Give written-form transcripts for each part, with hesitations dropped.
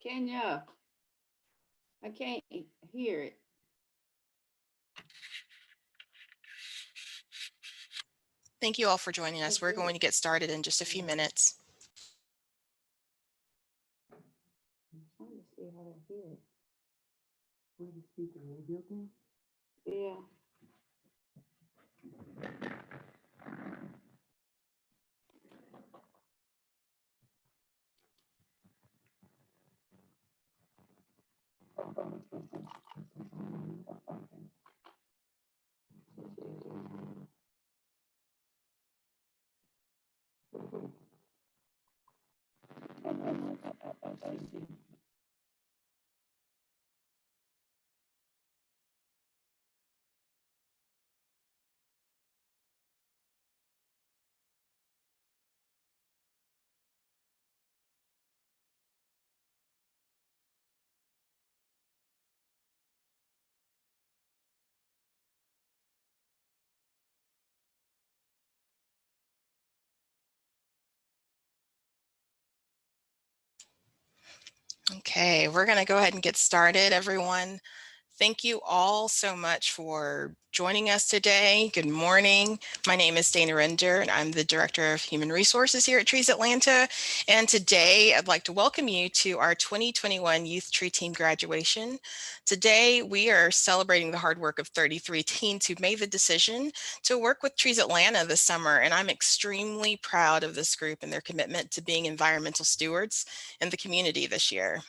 Kenya, I can't hear it. Thank you all for joining us. We're going to get started in just a few minutes. I'm trying to see how to hear it. Where the speaker is built in? Yeah. Okay, we're going to go ahead and get started, everyone. Thank you all so much for joining us today. Good morning. My name is Dana Render, and I'm the Director of Human Resources here at Trees Atlanta. And today, I'd like to welcome you to our 2021 Youth Tree Team Graduation. Today, we are celebrating the hard work of 33 teens who made the decision to work with Trees Atlanta this summer, and I'm extremely proud of this group and their commitment to being environmental stewards in the community this year.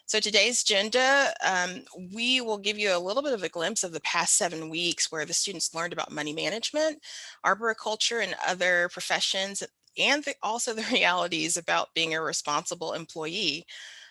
So today's agenda, we will give you a little bit of a glimpse of the past 7 weeks where the students learned about money management, arboriculture, and other professions, and also the realities about being a responsible employee.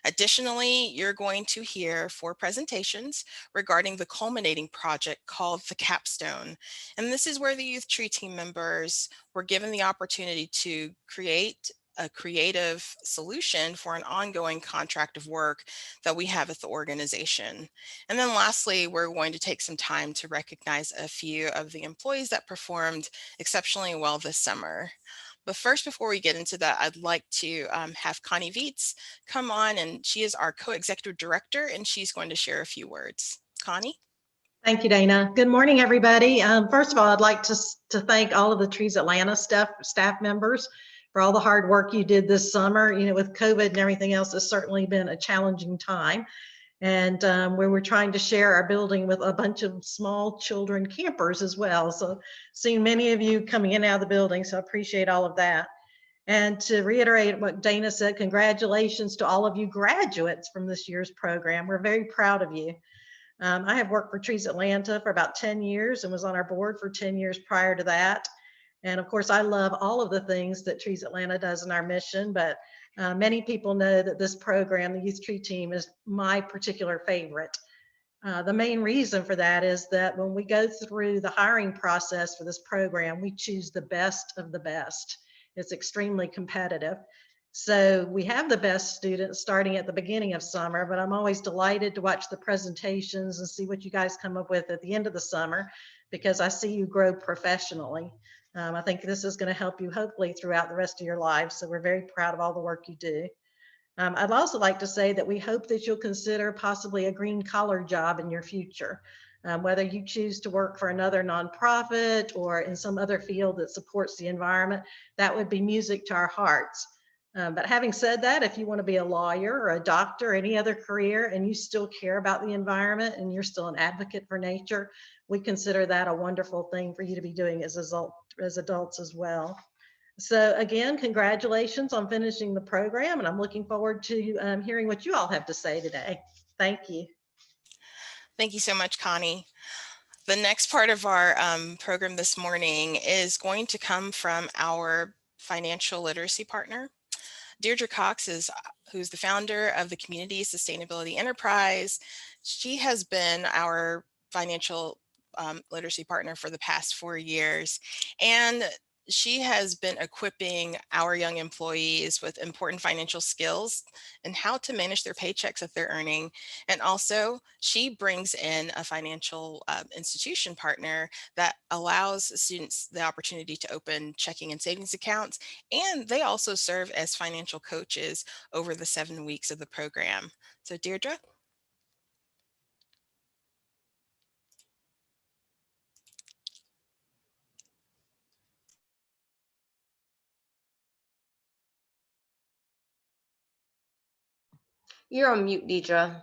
Additionally, you're going to hear 4 presentations regarding the culminating project called the Capstone. And this is where the Youth Tree team members were given the opportunity to create a creative solution for an ongoing contract of work that we have at the organization. And then lastly, we're going to take some time to recognize a few of the employees that performed exceptionally well this summer. But first, before we get into that, I'd like to have Connie Vietz come on, and she is our co-executive director, and she's going to share a few words. Connie? Thank you, Dana. Good morning, everybody. First of all, I'd like to thank all of the Trees Atlanta staff members for all the hard work you did this summer. You know, with COVID and everything else, it's certainly been a challenging time. And where we're trying to share our building with a bunch of small children campers as well. So seeing many of you coming in and out of the building, so I appreciate all of that. And to reiterate what Dana said, congratulations to all of you graduates from this year's program. We're very proud of you. I have worked for Trees Atlanta for about 10 years and was on our board for 10 years prior to that. And of course, I love all of the things that Trees Atlanta does in our mission, but many people know that this program, the Youth Tree Team, is my particular favorite. The main reason for that is that when we go through the hiring process for this program, we choose the best of the best. It's extremely competitive. So we have the best students starting at the beginning of summer, but I'm always delighted to watch the presentations and see what you guys come up with at the end of the summer, because I see you grow professionally. I think this is going to help you hopefully throughout the rest of your lives. So we're very proud of all the work you do. I'd also like to say that we hope that you'll consider possibly a green collar job in your future. Whether you choose to work for another nonprofit or in some other field that supports the environment, that would be music to our hearts. But having said that, if you want to be a lawyer or a doctor or any other career and you still care about the environment and you're still an advocate for nature, we consider that a wonderful thing for you to be doing as adults as well. So again, congratulations on finishing the program, and I'm looking forward to hearing what you all have to say today. Thank you. Thank you so much, Connie. The next part of our program this morning is going to come from our financial literacy partner. Deirdre Cox who's the founder of the Community Sustainability Enterprise. She has been our financial literacy partner for the past 4 years. And she has been equipping our young employees with important financial skills and how to manage their paychecks that they're earning. And also, she brings in a financial institution partner that allows students the opportunity to open checking and savings accounts. And they also serve as financial coaches over the 7 weeks of the program. So, Deirdre? You're on mute, Deidre.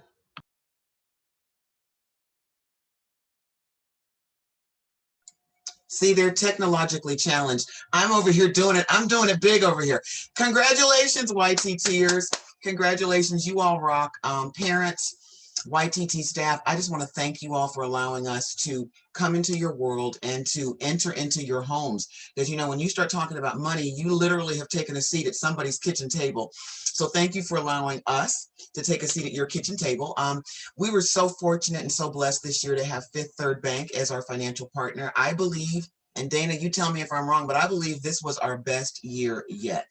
See, they're technologically challenged. I'm over here doing it. I'm doing it big over here. Congratulations, YTTers. Congratulations. You all rock. Parents, YTT staff, I just want to thank you all for allowing us to come into your world and to enter into your homes. Because, you know, when you start talking about money, you literally have taken a seat at somebody's kitchen table. So thank you for allowing us to take a seat at your kitchen table. We were so fortunate and so blessed this year to have Fifth Third Bank as our financial partner. I believe, and Dana, you tell me if I'm wrong, but I believe this was our best year yet.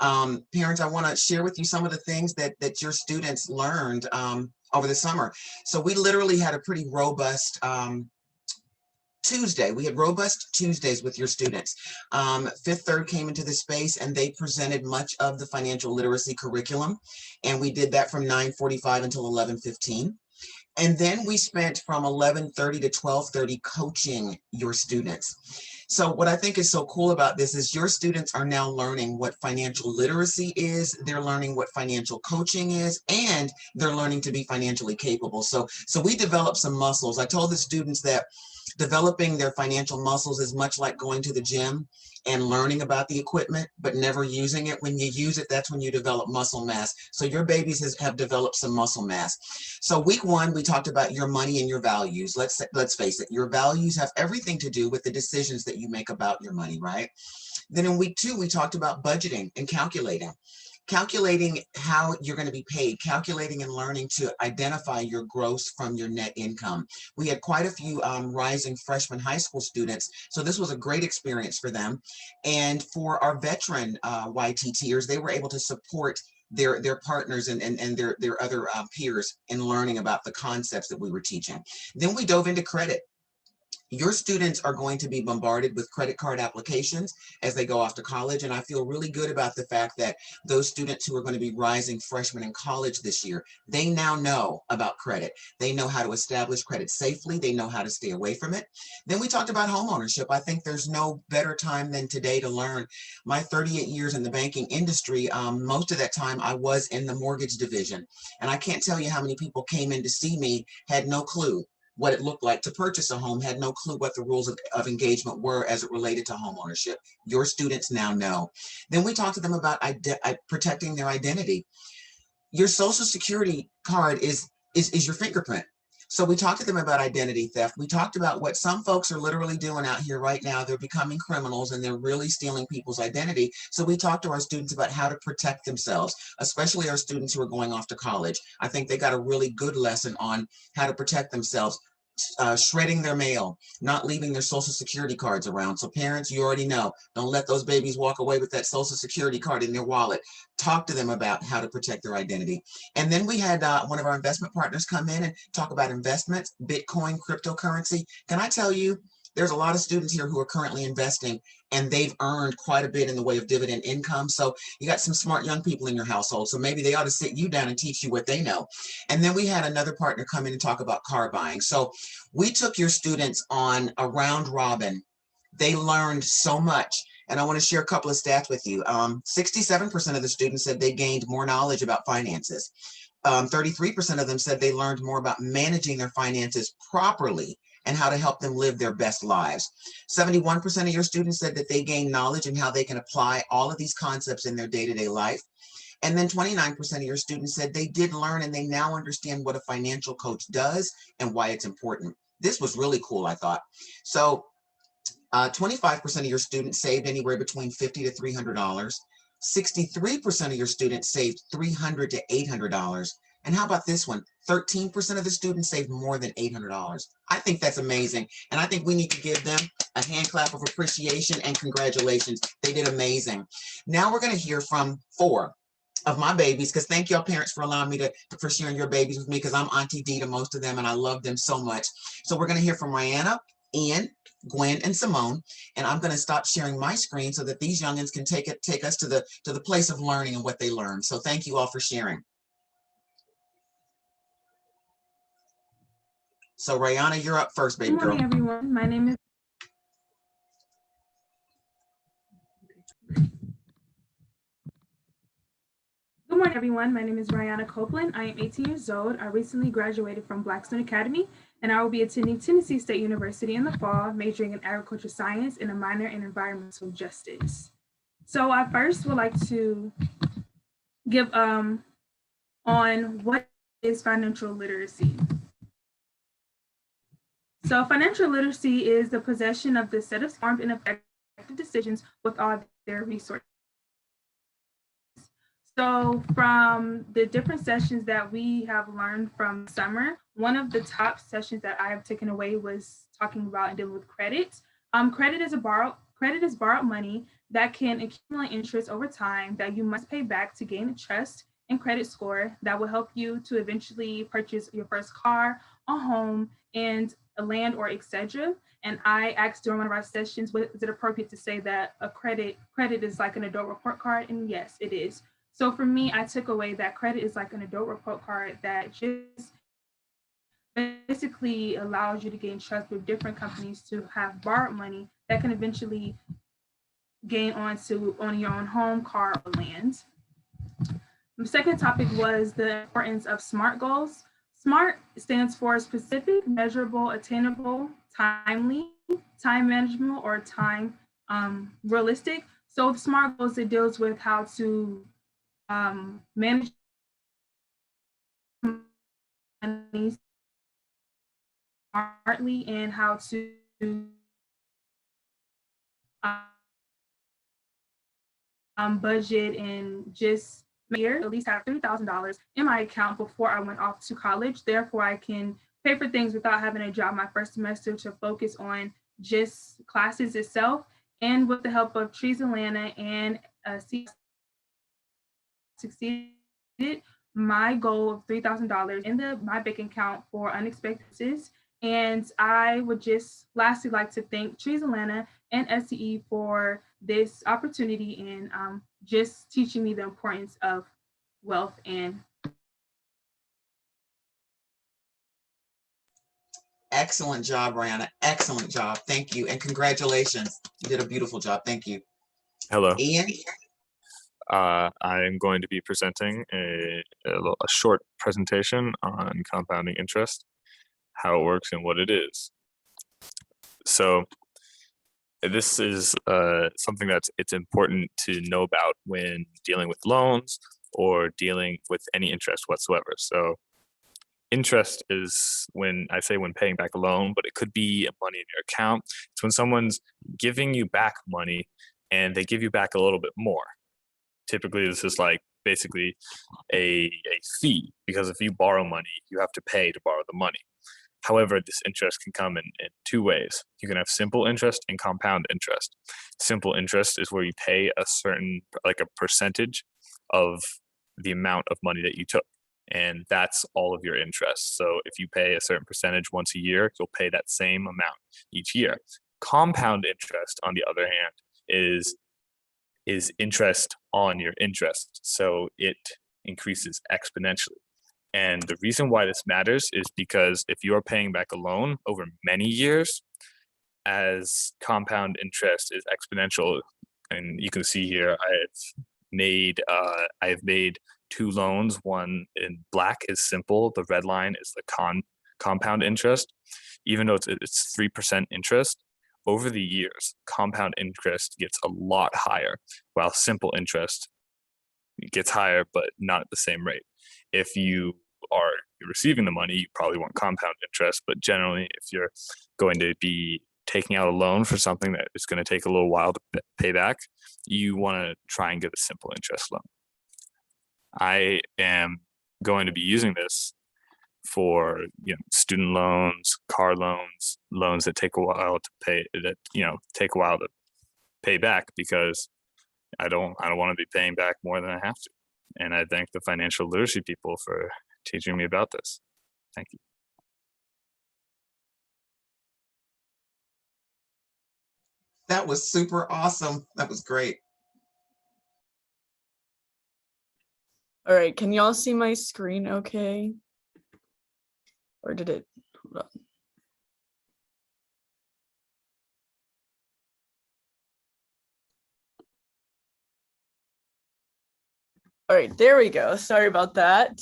Parents, I want to share with you some of the things that your students learned over the summer. So we literally had a pretty robust Tuesday. We had robust Tuesdays with your students. Fifth Third came into the space and they presented much of the financial literacy curriculum. And we did that from 9:45 until 11:15. And then we spent from 11:30 to 12:30 coaching your students. So what I think is so cool about this is your students are now learning what financial literacy is, they're learning what financial coaching is, and they're learning to be financially capable. So we developed some muscles. I told the students that developing their financial muscles is much like going to the gym and learning about the equipment, but never using it. When you use it, that's when you develop muscle mass. So your babies have developed some muscle mass. So week one, we talked about your money and your values. Let's face it, your values have everything to do with the decisions that you make about your money, right? Then in week two, we talked about budgeting and calculating how you're going to be paid, calculating and learning to identify your gross from your net income. We had quite a few rising freshman high school students, so this was a great experience for them. And for our veteran YTTers, they were able to support their partners and their other peers in learning about the concepts that we were teaching. Then we dove into credit. Your students are going to be bombarded with credit card applications as they go off to college. And I feel really good about the fact that those students who are going to be rising freshmen in college this year, they now know about credit. They know how to establish credit safely. They know how to stay away from it. Then we talked about home ownership. I think there's no better time than today to learn. My 38 years in the banking industry, most of that time I was in the mortgage division. And I can't tell you how many people came in to see me, had no clue what it looked like to purchase a home, had no clue what the rules of engagement were as it related to home ownership. Your students now know. Then we talked to them about protecting their identity. Your social security card is your fingerprint. So we talked to them about identity theft. We talked about what some folks are literally doing out here right now. They're becoming criminals and they're really stealing people's identity. So we talked to our students about how to protect themselves, especially our students who are going off to college. I think they got a really good lesson on how to protect themselves. Shredding their mail, not leaving their social security cards around. So parents, you already know, don't let those babies walk away with that social security card in their wallet. Talk to them about how to protect their identity. And then we had one of our investment partners come in and talk about investments, Bitcoin, cryptocurrency. Can I tell you, there's a lot of students here who are currently investing and they've earned quite a bit in the way of dividend income. So you got some smart young people in your household. So maybe they ought to sit you down and teach you what they know. And then we had another partner come in and talk about car buying. So we took your students on a round robin. They learned so much. And I want to share a couple of stats with you. 67% of the students said they gained more knowledge about finances. 33% of them said they learned more about managing their finances properly and how to help them live their best lives. 71% of your students said that they gained knowledge in how they can apply all of these concepts in their day-to-day life. And then 29% of your students said they did learn and they now understand what a financial coach does and why it's important. This was really cool, I thought. So 25% of your students saved anywhere between $50 to $300. 63% of your students saved $300 to $800. And how about this one? 13% of the students saved more than $800. I think that's amazing. And I think we need to give them a hand clap of appreciation and congratulations. They did amazing. Now we're going to hear from 4 of my babies, because thank y'all parents for allowing me for sharing your babies with me, because I'm Auntie D to most of them and I love them so much. So we're going to hear from Rihanna, Ian, Gwen, and Simone, and I'm going to stop sharing my screen so that these youngins can take us to the place of learning and what they learned. So thank you all for sharing. So Rihanna, you're up first, baby Good morning, girl. everyone. My name is Rihanna Copeland. I am 18 years old. I recently graduated from Blackstone Academy, and I will be attending Tennessee State University in the fall, majoring in agriculture science and a minor in environmental justice. So I first would like to give on what is financial literacy. So financial literacy is the possession of the set of informed and effective decisions with all their resources. So from the different sessions that we have learned from summer, one of the top sessions that I have taken away was talking about and dealing with credit. Credit is borrowed money that can accumulate interest over time that you must pay back to gain trust and credit score that will help you to eventually purchase your first car, a home, and a land, or etc. And I asked during one of our sessions, is it appropriate to say that a credit is like an adult report card? And yes, it is. So for me, I took away that credit is like an adult report card that just basically allows you to gain trust with different companies to have borrowed money that can eventually gain on your own home, car, or land. The second topic was the importance of SMART goals. SMART stands for specific, measurable, attainable, timely, time manageable, or time realistic. So the SMART goals, it deals with how to manage money smartly and how to budget and just at least have $3,000 in my account before I went off to college. Therefore, I can pay for things without having a job my first semester to focus on just classes itself. And with the help of Trees Atlanta and succeeded my goal of $3,000 in my bank account for unexpected. And I would just lastly like to thank Trees Atlanta and SCE for this opportunity and just teaching me the importance of wealth and. Excellent job, Rihanna. Excellent job. Thank you. And congratulations. You did a beautiful job. Thank you. Hello. Ian? I am going to be presenting a short presentation on compounding interest, how it works and what it is. So this is something it's important to know about when dealing with loans or dealing with any interest whatsoever. So interest is when paying back a loan, but it could be money in your account. It's when someone's giving you back money and they give you back a little bit more. Typically, this is like basically a fee, because if you borrow money, you have to pay to borrow the money. However, this interest can come in 2 ways. You can have simple interest and compound interest. Simple interest is where you pay a certain, like a percentage of the amount of money that you took. And that's all of your interest. So if you pay a certain percentage once a year, you'll pay that same amount each year. Compound interest, on the other hand, is interest on your interest. So it increases exponentially. And the reason why this matters is because if you're paying back a loan over many years, as compound interest is exponential, and you can see here, I have made 2 loans. One in black is simple. The red line is the compound interest. Even though it's 3% interest, over the years, compound interest gets a lot higher, while simple interest gets higher, but not at the same rate. If you are receiving the money, you probably want compound interest, but generally, if you're going to be taking out a loan for something that is going to take a little while to pay back, you want to try and get a simple interest loan. I am going to be using this for student loans, car loans, loans that take a while to pay, that take a while to pay back, because I don't want to be paying back more than I have to. And I thank the financial literacy people for teaching me about this. Thank you. That was super awesome. That was great. All right, can y'all see my screen okay? Or did it, hold on. All right, there we go. Sorry about that.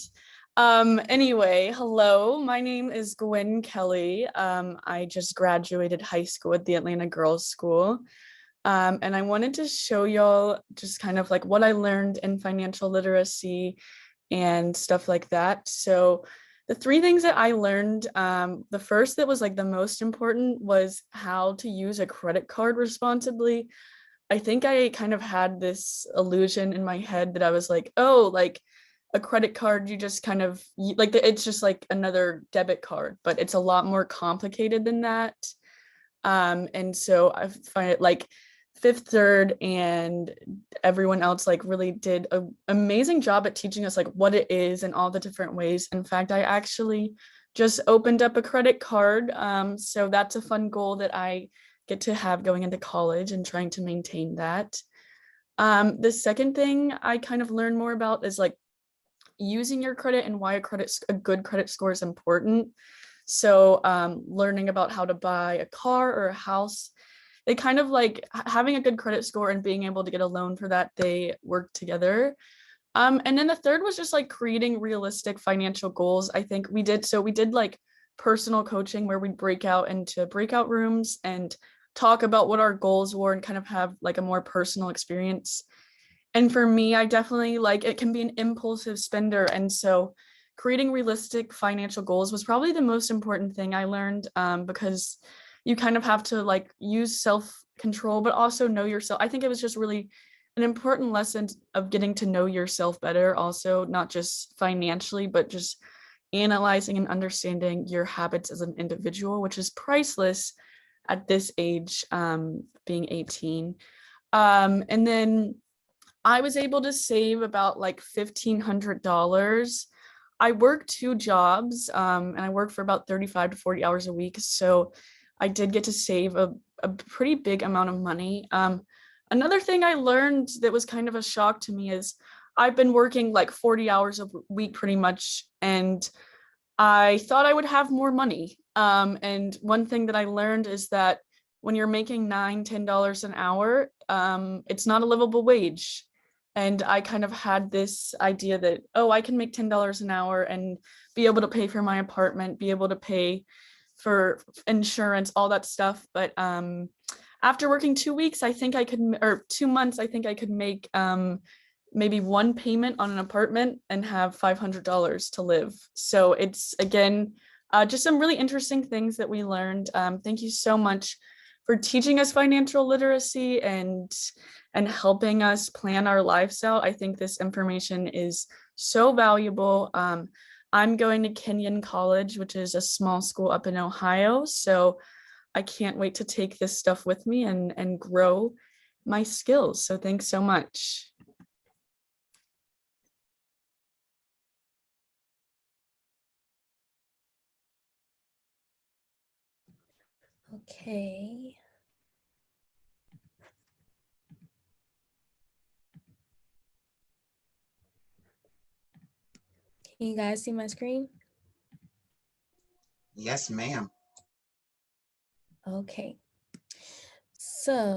Anyway, hello, my name is Gwen Kelly. I just graduated high school at the Atlanta Girls School. And I wanted to show y'all just kind of like what I learned in financial literacy and stuff like that. So the three things that I learned, the first that was like the most important was how to use a credit card responsibly. I think I kind of had this illusion in my head that I was like, oh, like a credit card, you just kind of like it's just like another debit card, but it's a lot more complicated than that. And so I find it like Fifth Third and everyone else like really did an amazing job at teaching us like what it is and all the different ways. In fact, I actually just opened up a credit card. So that's a fun goal that I get to have going into college and trying to maintain that. The second thing I kind of learned more about is like using your credit and why a good credit score is important. So learning about how to buy a car or a house, they kind of like having a good credit score and being able to get a loan for that, they work together. And then the third was just like creating realistic financial goals. I think we did like personal coaching where we'd break out into breakout rooms and talk about what our goals were and kind of have like a more personal experience. And for me, I definitely like it can be an impulsive spender. And so creating realistic financial goals was probably the most important thing I learned, because you kind of have to like use self-control, but also know yourself. I think it was just really an important lesson of getting to know yourself better, also not just financially, but just analyzing and understanding your habits as an individual, which is priceless at this age, being 18. And then I was able to save about like $1,500. I work 2 jobs, and I work for about 35 to 40 hours a week. So I did get to save a pretty big amount of money. Another thing I learned that was kind of a shock to me is I've been working like 40 hours a week pretty much, and I thought I would have more money. And one thing that I learned is that when you're making $9, $10 an hour, it's not a livable wage. And I kind of had this idea that, oh, I can make $10 an hour and be able to pay for my apartment, be able to pay for insurance, all that stuff. But after working 2 weeks, I think I could, or 2 months, I think I could make maybe one payment on an apartment and have $500 to live. So it's, again, just some really interesting things that we learned. Thank you so much for teaching us financial literacy and helping us plan our lives out. I think this information is so valuable. I'm going to Kenyon College, which is a small school up in Ohio. So I can't wait to take this stuff with me and grow my skills. So thanks so much. Okay. Can you guys see my screen? Yes, ma'am. Okay. So,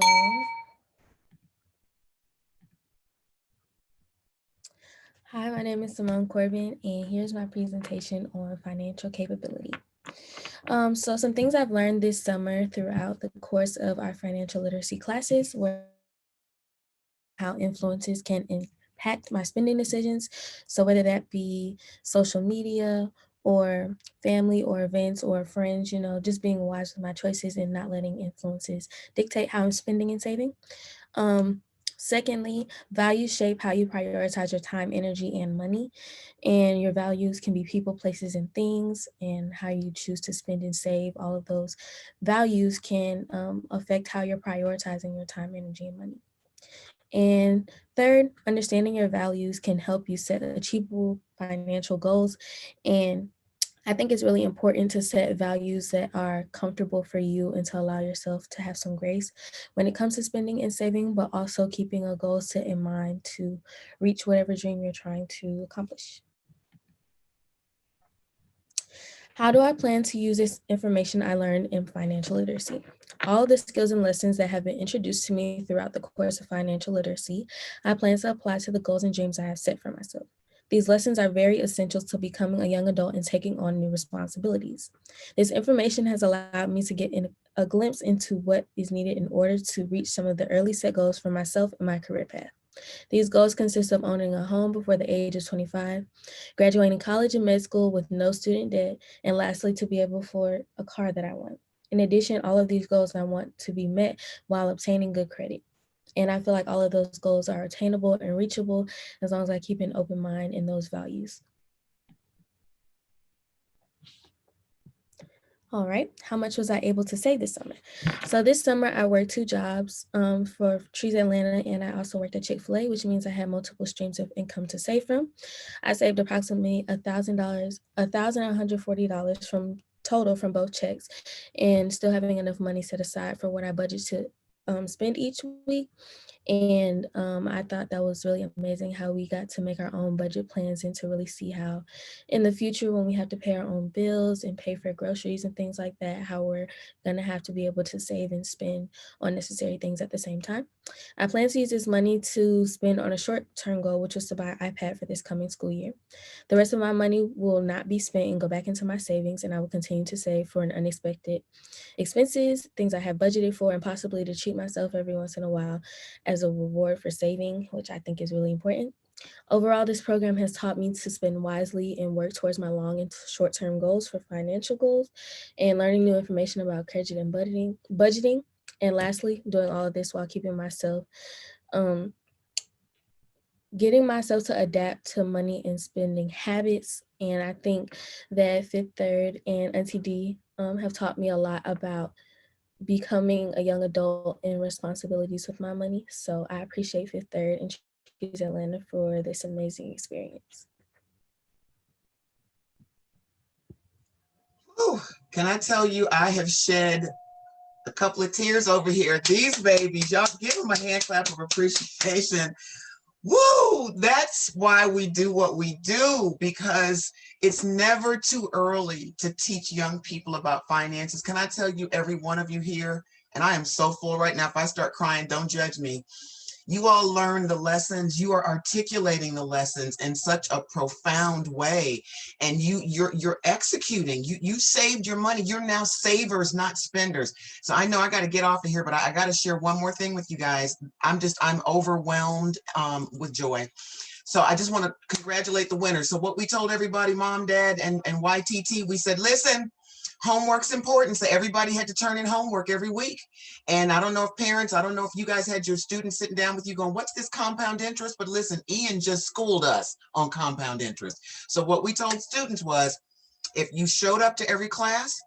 hi, my name is Simone Corbin, and here's my presentation on financial capability. So some things I've learned this summer throughout the course of our financial literacy classes were how influences can impact my spending decisions. So whether that be social media or family or events or friends, just being wise with my choices and not letting influences dictate how I'm spending and saving. Secondly, values shape how you prioritize your time, energy, and money. And your values can be people, places, and things, and how you choose to spend and save. All of those values can affect how you're prioritizing your time, energy, and money. And third, understanding your values can help you set achievable financial goals. And I think it's really important to set values that are comfortable for you and to allow yourself to have some grace when it comes to spending and saving, but also keeping a goal set in mind to reach whatever dream you're trying to accomplish. How do I plan to use this information I learned in financial literacy? All the skills and lessons that have been introduced to me throughout the course of financial literacy, I plan to apply to the goals and dreams I have set for myself. These lessons are very essential to becoming a young adult and taking on new responsibilities. This information has allowed me to get a glimpse into what is needed in order to reach some of the early set goals for myself and my career path. These goals consist of owning a home before the age of 25, graduating college and med school with no student debt, and lastly, to be able to afford a car that I want. In addition, all of these goals I want to be met while obtaining good credit. And I feel like all of those goals are attainable and reachable as long as I keep an open mind in those values. All right, how much was I able to save this summer? So this summer I worked 2 jobs for Trees Atlanta, and I also worked at Chick-fil-A, which means I had multiple streams of income to save from. I saved approximately $1,140 from total from both checks, and still having enough money set aside for what I budget to spend each week. And I thought that was really amazing how we got to make our own budget plans and to really see how in the future when we have to pay our own bills and pay for groceries and things like that, how we're gonna have to be able to save and spend on necessary things at the same time. I plan to use this money to spend on a short-term goal, which was to buy an iPad for this coming school year. The rest of my money will not be spent and go back into my savings, and I will continue to save for an unexpected expenses, things I have budgeted for, and possibly to treat myself every once in a while as a reward for saving, which I think is really important. Overall, this program has taught me to spend wisely and work towards my long and short-term goals for financial goals, and learning new information about credit and budgeting. And lastly, doing all of this while keeping myself, getting myself to adapt to money and spending habits. And I think that Fifth Third and NTD have taught me a lot about becoming a young adult and responsibilities with my money. So I appreciate Fifth Third and Choose Atlanta for this amazing experience. Whew. Can I tell you, I have shed a couple of tears over here. These babies, y'all give them a hand clap of appreciation. Woo! That's why we do what we do, because it's never too early to teach young people about finances. Can I tell you, every one of you here, and I am so full right now, if I start crying, don't judge me. You all learn the lessons. You are articulating the lessons in such a profound way, and you're executing. You saved your money. You're now savers, not spenders. So I know I got to get off of here, but I got to share one more thing with you guys. I'm overwhelmed with joy. So I just want to congratulate the winners. So what we told everybody, mom, dad, and YTT, we said, listen, homework's important. So everybody had to turn in homework every week. And I don't know if you guys had your students sitting down with you going, what's this compound interest? But listen, Ian just schooled us on compound interest. So what we told students was, if you showed up to every class,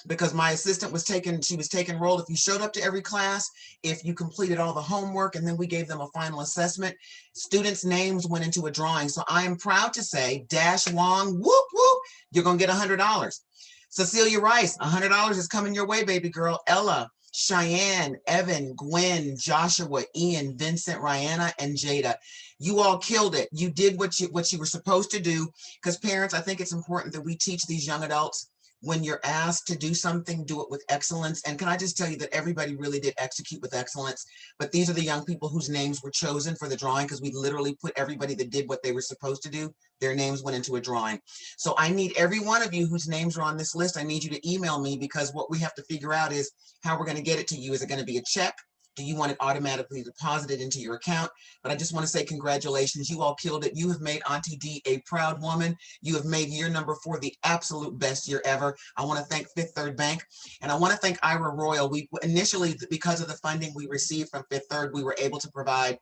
because my assistant was taking roll, if you showed up to every class, if you completed all the homework, and then we gave them a final assessment, students' names went into a drawing. So I am proud to say, Dash Wong, whoop, whoop, you're gonna get $100. Cecilia Rice, $100 is coming your way, baby girl. Ella, Cheyenne, Evan, Gwen, Joshua, Ian, Vincent, Rihanna, and Jada. You all killed it. You did what you were supposed to do, because parents, I think it's important that we teach these young adults, when you're asked to do something, do it with excellence. And can I just tell you that everybody really did execute with excellence, but these are the young people whose names were chosen for the drawing, because we literally put everybody that did what they were supposed to do, their names went into a drawing. So I need every one of you whose names are on this list, I need you to email me, because what we have to figure out is how we're going to get it to you. Is it going to be a check? Do you want it automatically deposited into your account? But I just want to say congratulations. You all killed it. You have made Auntie D a proud woman. You have made year number 4 the absolute best year ever. I want to thank Fifth Third Bank, and I want to thank Ira Royal. We initially, because of the funding we received from Fifth Third, we were able to provide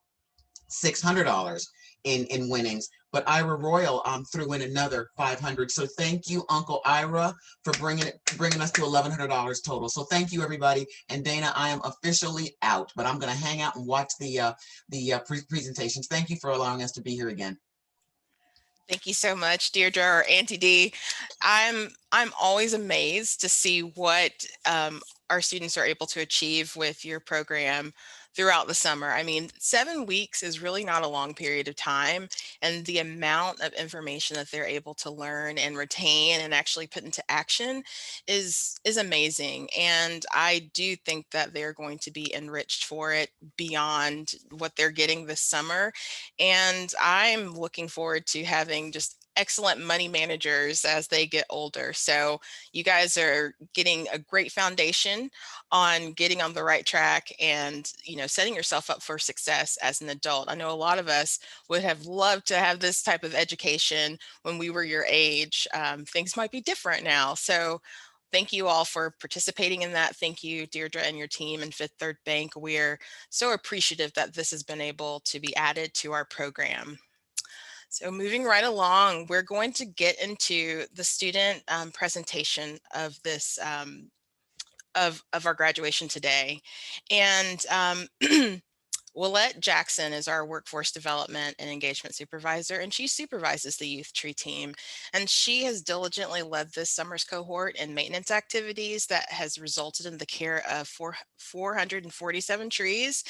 $600 in winnings. But Ira Royal threw in another 500. So thank you, Uncle Ira, for bringing us to $1,100 total. So thank you, everybody. And Dana, I am officially out, but I'm going to hang out and watch the presentations. Thank you for allowing us to be here again. Thank you so much, Deirdre or Auntie D. I'm always amazed to see what our students are able to achieve with your program throughout the summer. I mean, 7 weeks is really not a long period of time, and the amount of information that they're able to learn and retain and actually put into action is amazing. And I do think that they're going to be enriched for it beyond what they're getting this summer. And I'm looking forward to having just excellent money managers as they get older. So you guys are getting a great foundation on getting on the right track and, you know, setting yourself up for success as an adult. I know a lot of us would have loved to have this type of education when we were your age. Things might be different now. So thank you all for participating in that. Thank you, Deirdre and your team and Fifth Third Bank. We're so appreciative that this has been able to be added to our program. So moving right along, we're going to get into the student presentation of this of our graduation today. And Willette Jackson is our workforce development and engagement supervisor, and she supervises the youth tree team. And she has diligently led this summer's cohort in maintenance activities that has resulted in the care of 447 trees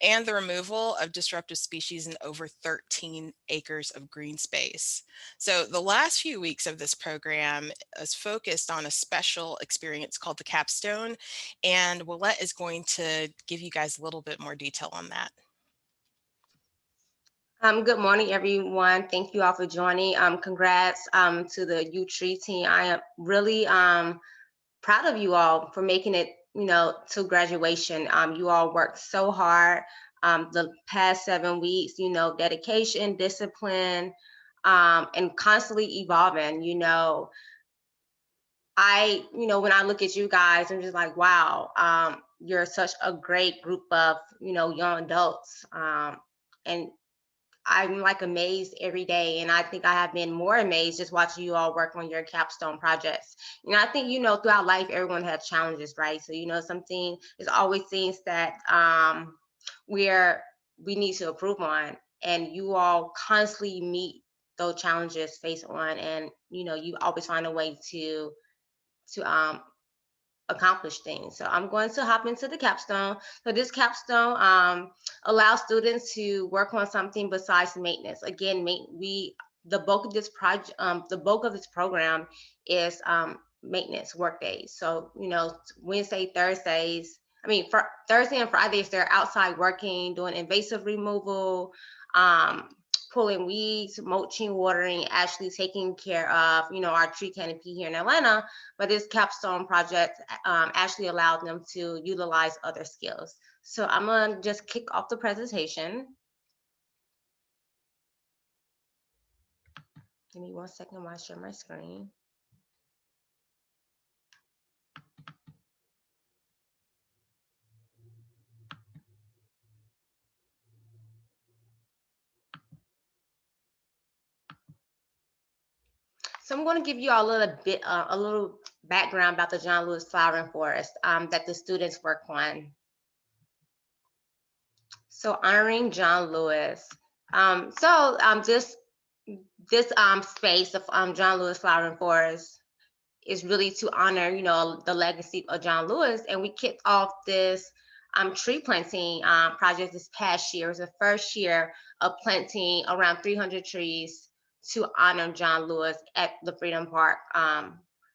and the removal of disruptive species in over 13 acres of green space. So the last few weeks of this program is focused on a special experience called the capstone, and Willette is going to give you guys a little bit more detail on that. Good morning, everyone. Thank you all for joining. Congrats to the U Tree team. I am really proud of you all for making it, you know, to graduation. You all worked so hard the past 7 weeks, you know, dedication, discipline, and constantly evolving. You know, when I look at you guys, I'm just like, wow, you're such a great group of, you know, young adults. And I'm like amazed every day. And I think I have been more amazed just watching you all work on your capstone projects. You know, I think, you know, throughout life, everyone has challenges, right? So, you know, there's always things that we need to improve on. And you all constantly meet those challenges face on. And, you know, you always find a way to accomplish things. So I'm going to hop into the capstone. So this capstone allows students to work on something besides maintenance. Again, the bulk of this project, the bulk of this program is maintenance work days. So, you know, Thursday and Fridays, they're outside working, doing invasive removal, pulling weeds, mulching, watering, actually taking care of, you know, our tree canopy here in Atlanta. But this capstone project actually allowed them to utilize other skills. So I'm gonna just kick off the presentation. Give me 1 second while I share my screen. So I'm going to give you all a little background about the John Lewis Flowering Forest that the students work on. So honoring John Lewis. This space of John Lewis Flowering Forest is really to honor, you know, the legacy of John Lewis. And we kicked off this tree planting project this past year. It was the first year of planting around 300 trees to honor John Lewis at the Freedom Park,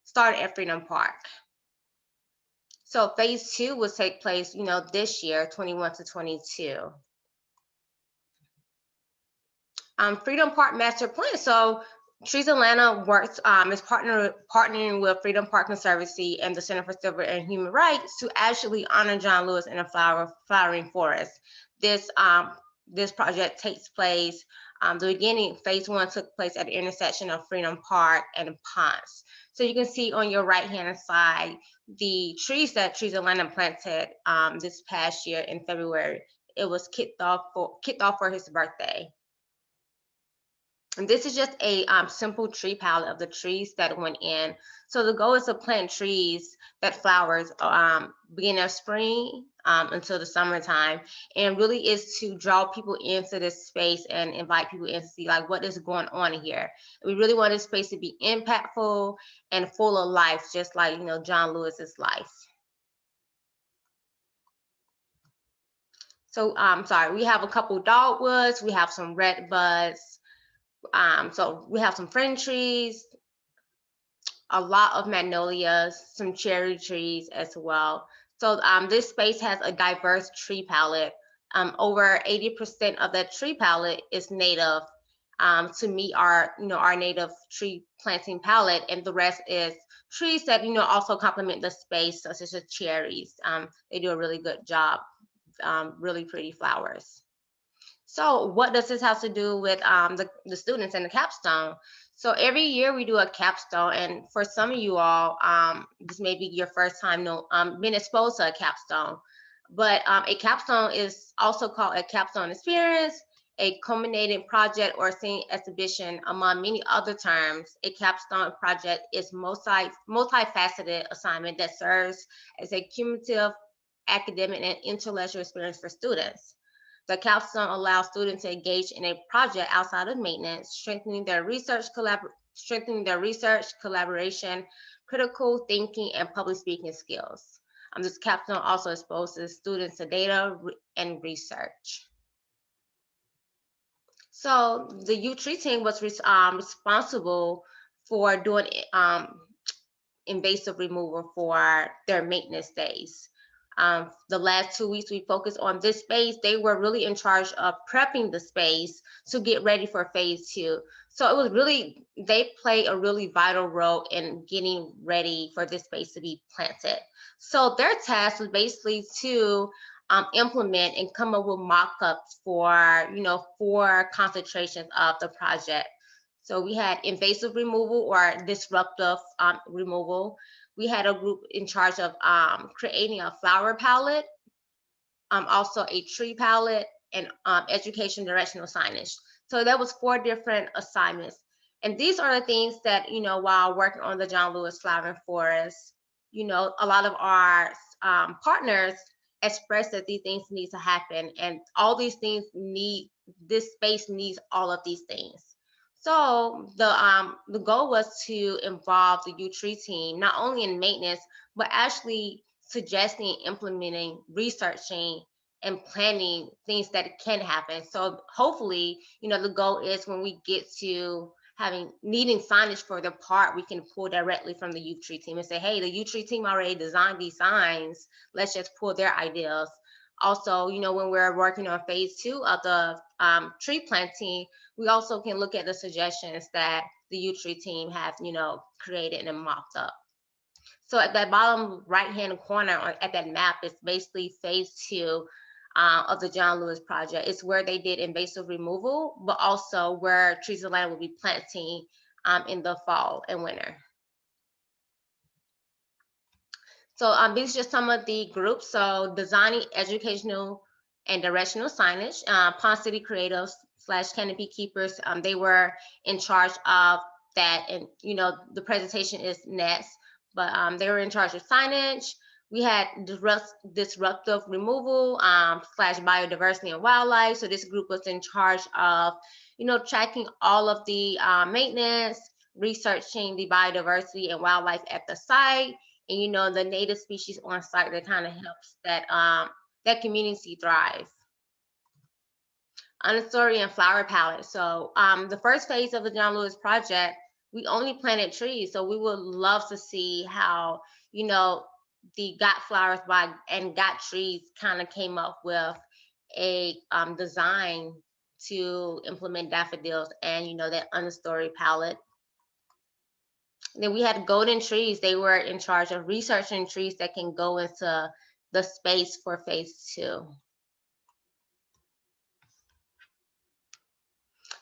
started at Freedom Park. So phase 2 will take place, you know, this year, 21 to 22. Freedom Park Master Plan. So Trees Atlanta works is partnering with Freedom Park Conservancy and the Center for Civil and Human Rights to actually honor John Lewis in a flowering forest. This project takes place. The beginning, phase 1 took place at the intersection of Freedom Park and Ponce. So you can see on your right-hand side the trees that Trees Atlanta planted this past year in February it was kicked off for his birthday. And this is just a simple tree palette of the trees that went in. So the goal is to plant trees that flowers beginning of spring until the summertime, and really is to draw people into this space and invite people in to see like what is going on here. We really want this space to be impactful and full of life, just like, you know, John Lewis's life. So sorry, we have a couple dogwoods, we have some red buds. So we have some friend trees, a lot of magnolias, some cherry trees as well. So this space has a diverse tree palette. Over 80% of that tree palette is native to meet our, you know, our native tree planting palette, and the rest is trees that, you know, also complement the space, such as the cherries. They do a really good job, really pretty flowers. So what does this have to do with the students and the capstone? So every year we do a capstone, and for some of you all, this may be your first time being exposed to a capstone. But a capstone is also called a capstone experience, a culminating project, or scene exhibition, among many other terms. A capstone project is multifaceted assignment that serves as a cumulative academic and intellectual experience for students. The capstone allows students to engage in a project outside of maintenance, strengthening their research, collaboration, critical thinking, and public speaking skills. This capstone also exposes students to data and research. So the U-Tree team was responsible for doing invasive removal for their maintenance days. The last 2 weeks we focused on this space. They were really in charge of prepping the space to get ready for phase 2. So it was really, they play a really vital role in getting ready for this space to be planted. So their task was basically to implement and come up with mock-ups for, you know, 4 concentrations of the project. So we had invasive removal or disruptive removal. We had a group in charge of creating a flower palette, also a tree palette, and education directional signage. So that was 4 different assignments. And these are the things that, you know, while working on the John Lewis Flowering Forest, you know, a lot of our partners expressed that these things need to happen, and all these things this space needs all of these things. So the goal was to involve the U-Tree team, not only in maintenance, but actually suggesting, implementing, researching, and planning things that can happen. So hopefully, you know, the goal is when we get to needing signage for the park, we can pull directly from the U-Tree team and say, hey, the U-Tree team already designed these signs. Let's just pull their ideas. Also, you know, when we're working on phase 2 of the tree planting, we also can look at the suggestions that the U-Tree team has, you know, created and mocked up. So at that bottom right-hand corner or at that map is basically phase 2 of the John Lewis project. It's where they did invasive removal, but also where Trees of Land will be planting in the fall and winter. So these are just some of the groups. So designing educational and directional signage, Pond City Creatives / Canopy Keepers, they were in charge of that. And, you know, the presentation is next, but they were in charge of signage. We had disruptive removal / biodiversity and wildlife. So this group was in charge of, you know, tracking all of the maintenance, researching the biodiversity and wildlife at the site, and, you know, the native species on site that kind of helps that community thrive. Understory and flower palette. So the first phase of the John Lewis project, we only planted trees. So we would love to see how, you know, the Got Flowers by and Got Trees kind of came up with a design to implement daffodils and, you know, that understory palette. Then we had golden trees. They were in charge of researching trees that can go into the space for phase 2.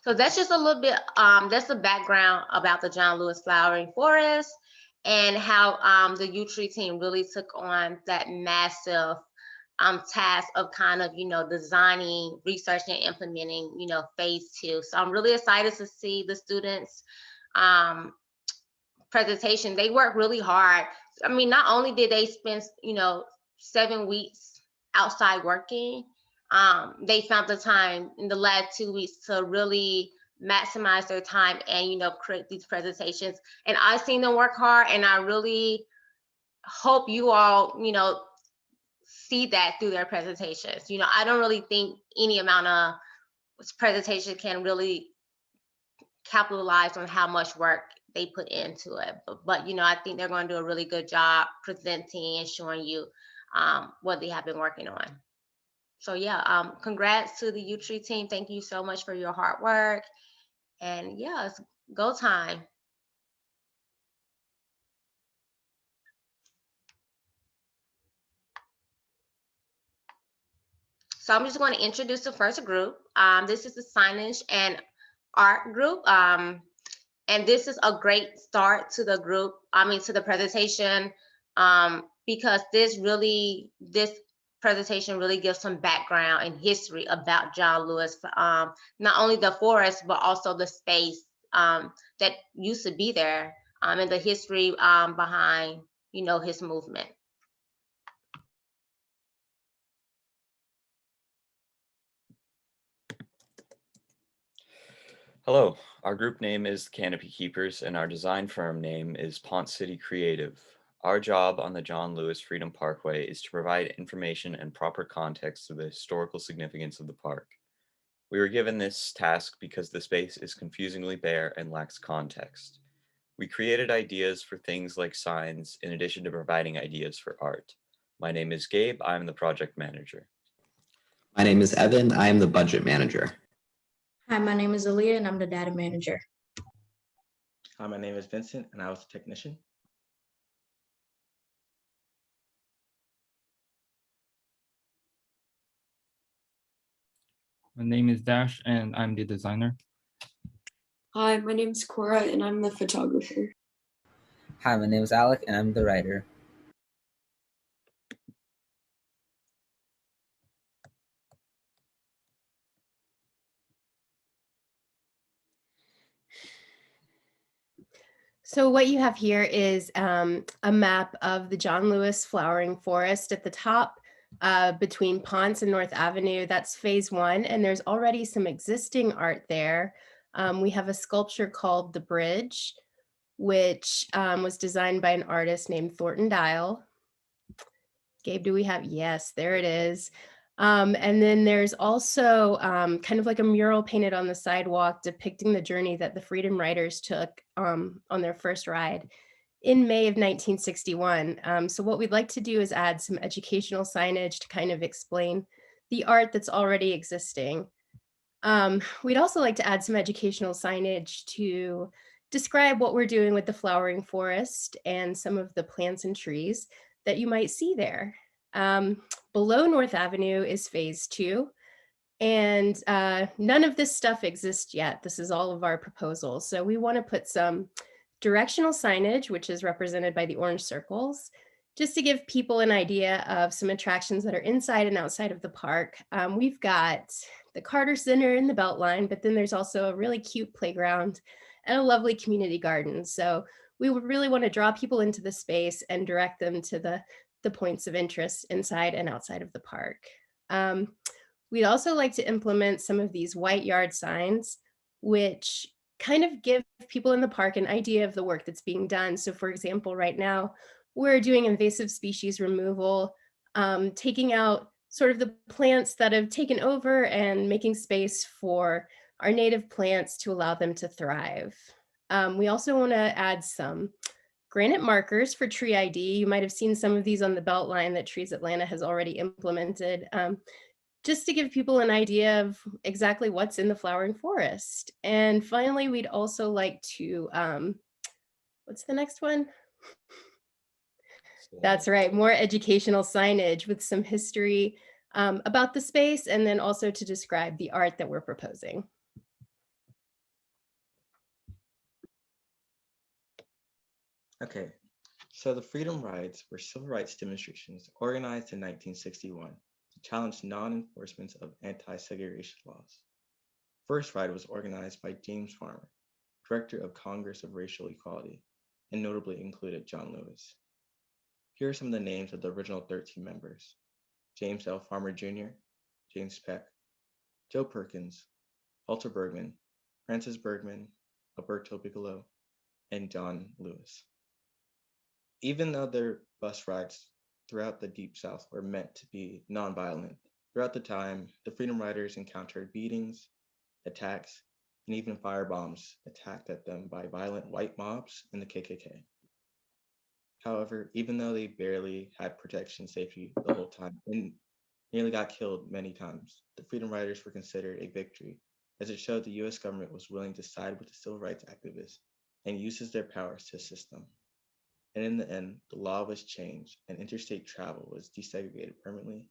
So that's just a little bit, that's the background about the John Lewis Flowering Forest and how the U-Tree team really took on that massive task of kind of, designing, researching, implementing, phase 2. So I'm really excited to see the students presentation. They work really hard. I mean, not only did they spend, 7 weeks outside working, they found the time in the last 2 weeks to really maximize their time and, create these presentations. And I've seen them work hard, and I really hope you all, see that through their presentations. I don't really think any amount of presentation can really capitalize on how much work they put into it. But I think they're going to do a really good job presenting and showing you what they have been working on. So yeah, congrats to the U-Tree team. Thank you so much for your hard work. And yeah, it's go time. So I'm just going to introduce the first group. This is the signage and art group. And this is a great start to the group, to the presentation, because this presentation really gives some background and history about John Lewis, not only the forest, but also the space that used to be there, and the history behind, his movement. Hello, our group name is Canopy Keepers and our design firm name is Pont City Creative. Our job on the John Lewis Freedom Parkway is to provide information and proper context to the historical significance of the park. We were given this task because the space is confusingly bare and lacks context. We created ideas for things like signs in addition to providing ideas for art. My name is Gabe, I'm the project manager. My name is Evan, I am the budget manager. Hi, my name is Aaliyah and I'm the data manager. Hi, my name is Vincent and I was a technician. My name is Dash and I'm the designer. Hi, my name is Cora and I'm the photographer. Hi, my name is Alec and I'm the writer. So what you have here is a map of the John Lewis flowering forest at the top between Ponce and North Avenue. That's phase 1, and there's already some existing art there. We have a sculpture called The Bridge, which was designed by an artist named Thornton Dial. Gabe, do we have? Yes, there it is. And then there's also kind of like a mural painted on the sidewalk depicting the journey that the Freedom Riders took on their first ride in May of 1961. So what we'd like to do is add some educational signage to kind of explain the art that's already existing. We'd also like to add some educational signage to describe what we're doing with the flowering forest and some of the plants and trees that you might see there. Below North Avenue is phase 2, and none of this stuff exists yet. This is all of our proposals. So we want to put some directional signage, which is represented by the orange circles, just to give people an idea of some attractions that are inside and outside of the park. We've got the Carter Center in the Beltline, but then there's also a really cute playground and a lovely community garden. So we would really want to draw people into the space and direct them to the points of interest inside and outside of the park. We'd also like to implement some of these white yard signs, which kind of give people in the park an idea of the work that's being done. So for example, right now, we're doing invasive species removal, taking out sort of the plants that have taken over and making space for our native plants to allow them to thrive. We also want to add some granite markers for tree ID. You might have seen some of these on the Beltline that Trees Atlanta has already implemented, just to give people an idea of exactly what's in the flowering forest. And finally, we'd also like to, what's the next one? That's right, more educational signage with some history about the space, and then also to describe the art that we're proposing. Okay, so the Freedom Rides were civil rights demonstrations organized in 1961 challenged non-enforcement of anti-segregation laws. First ride was organized by James Farmer, Director of Congress of Racial Equality, and notably included John Lewis. Here are some of the names of the original 13 members: James L. Farmer Jr., James Peck, Joe Perkins, Walter Bergman, Francis Bergman, Alberto Bigelow, and John Lewis. Even though their bus rides throughout the Deep South were meant to be nonviolent, throughout the time, the Freedom Riders encountered beatings, attacks, and even firebombs attacked at them by violent white mobs and the KKK. However, even though they barely had protection and safety the whole time and nearly got killed many times, the Freedom Riders were considered a victory, as it showed the US government was willing to side with the civil rights activists and uses their powers to assist them. And in the end, the law was changed and interstate travel was desegregated permanently.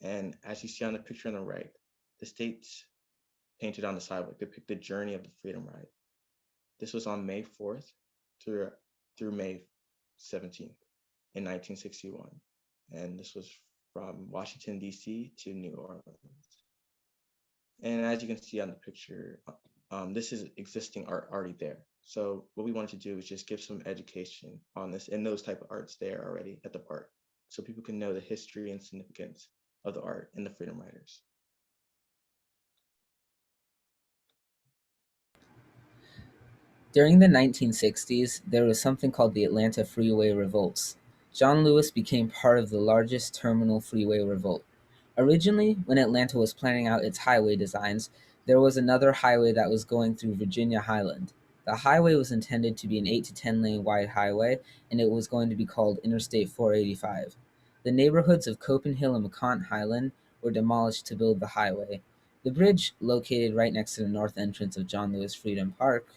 And as you see on the picture on the right, the states painted on the sidewalk depict the journey of the Freedom Ride. This was on May 4th through May 17th in 1961. And this was from Washington, D.C. to New Orleans. And as you can see on the picture, this is existing art already there. So what we wanted to do is just give some education on this and those type of arts there already at the park, so people can know the history and significance of the art and the Freedom Riders. During the 1960s, there was something called the Atlanta Freeway Revolts. John Lewis became part of the largest terminal freeway revolt. Originally, when Atlanta was planning out its highway designs, there was another highway that was going through Virginia Highland. The highway was intended to be an 8 to 10 lane wide highway, and it was going to be called Interstate 485. The neighborhoods of Copenhill and McCont Highland were demolished to build the highway. The bridge, located right next to the north entrance of John Lewis Freedom Park,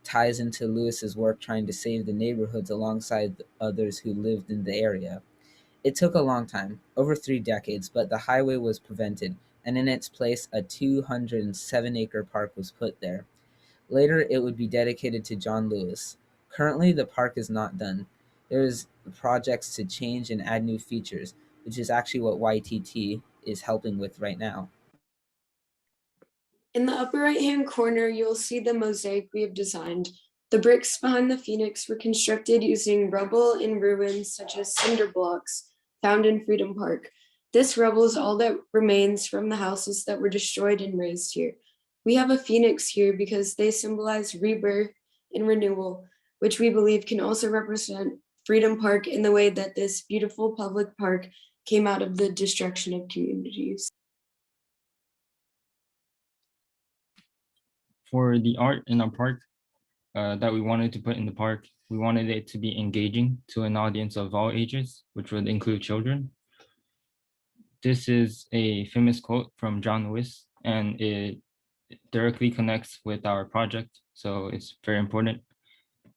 ties into Lewis's work trying to save the neighborhoods alongside others who lived in the area. It took a long time, over 3 decades, but the highway was prevented, and in its place, a 207-acre park was put there. Later, it would be dedicated to John Lewis. Currently, the park is not done. There is projects to change and add new features, which is actually what YTT is helping with right now. In the upper right-hand corner, you'll see the mosaic we have designed. The bricks behind the phoenix were constructed using rubble and ruins such as cinder blocks found in Freedom Park. This rubble is all that remains from the houses that were destroyed and razed here. We have a phoenix here because they symbolize rebirth and renewal, which we believe can also represent Freedom Park in the way that this beautiful public park came out of the destruction of communities. For the art in our park that we wanted to put in the park, we wanted it to be engaging to an audience of all ages, which would include children. This is a famous quote from John Lewis, and it directly connects with our project, so it's very important.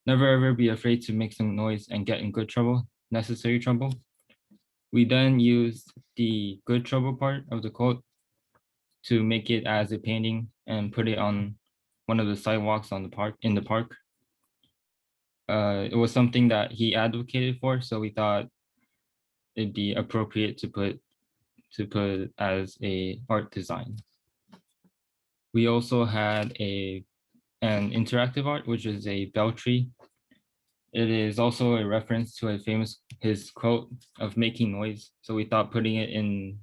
Never ever be afraid to make some noise and get in good trouble, necessary trouble. We then used the good trouble part of the quote to make it as a painting and put it on one of the sidewalks in the park. It was something that he advocated for, so we thought it'd be appropriate to put as a art design. We also had an interactive art, which is a bell tree. It is also a reference to his quote of making noise. So we thought putting it in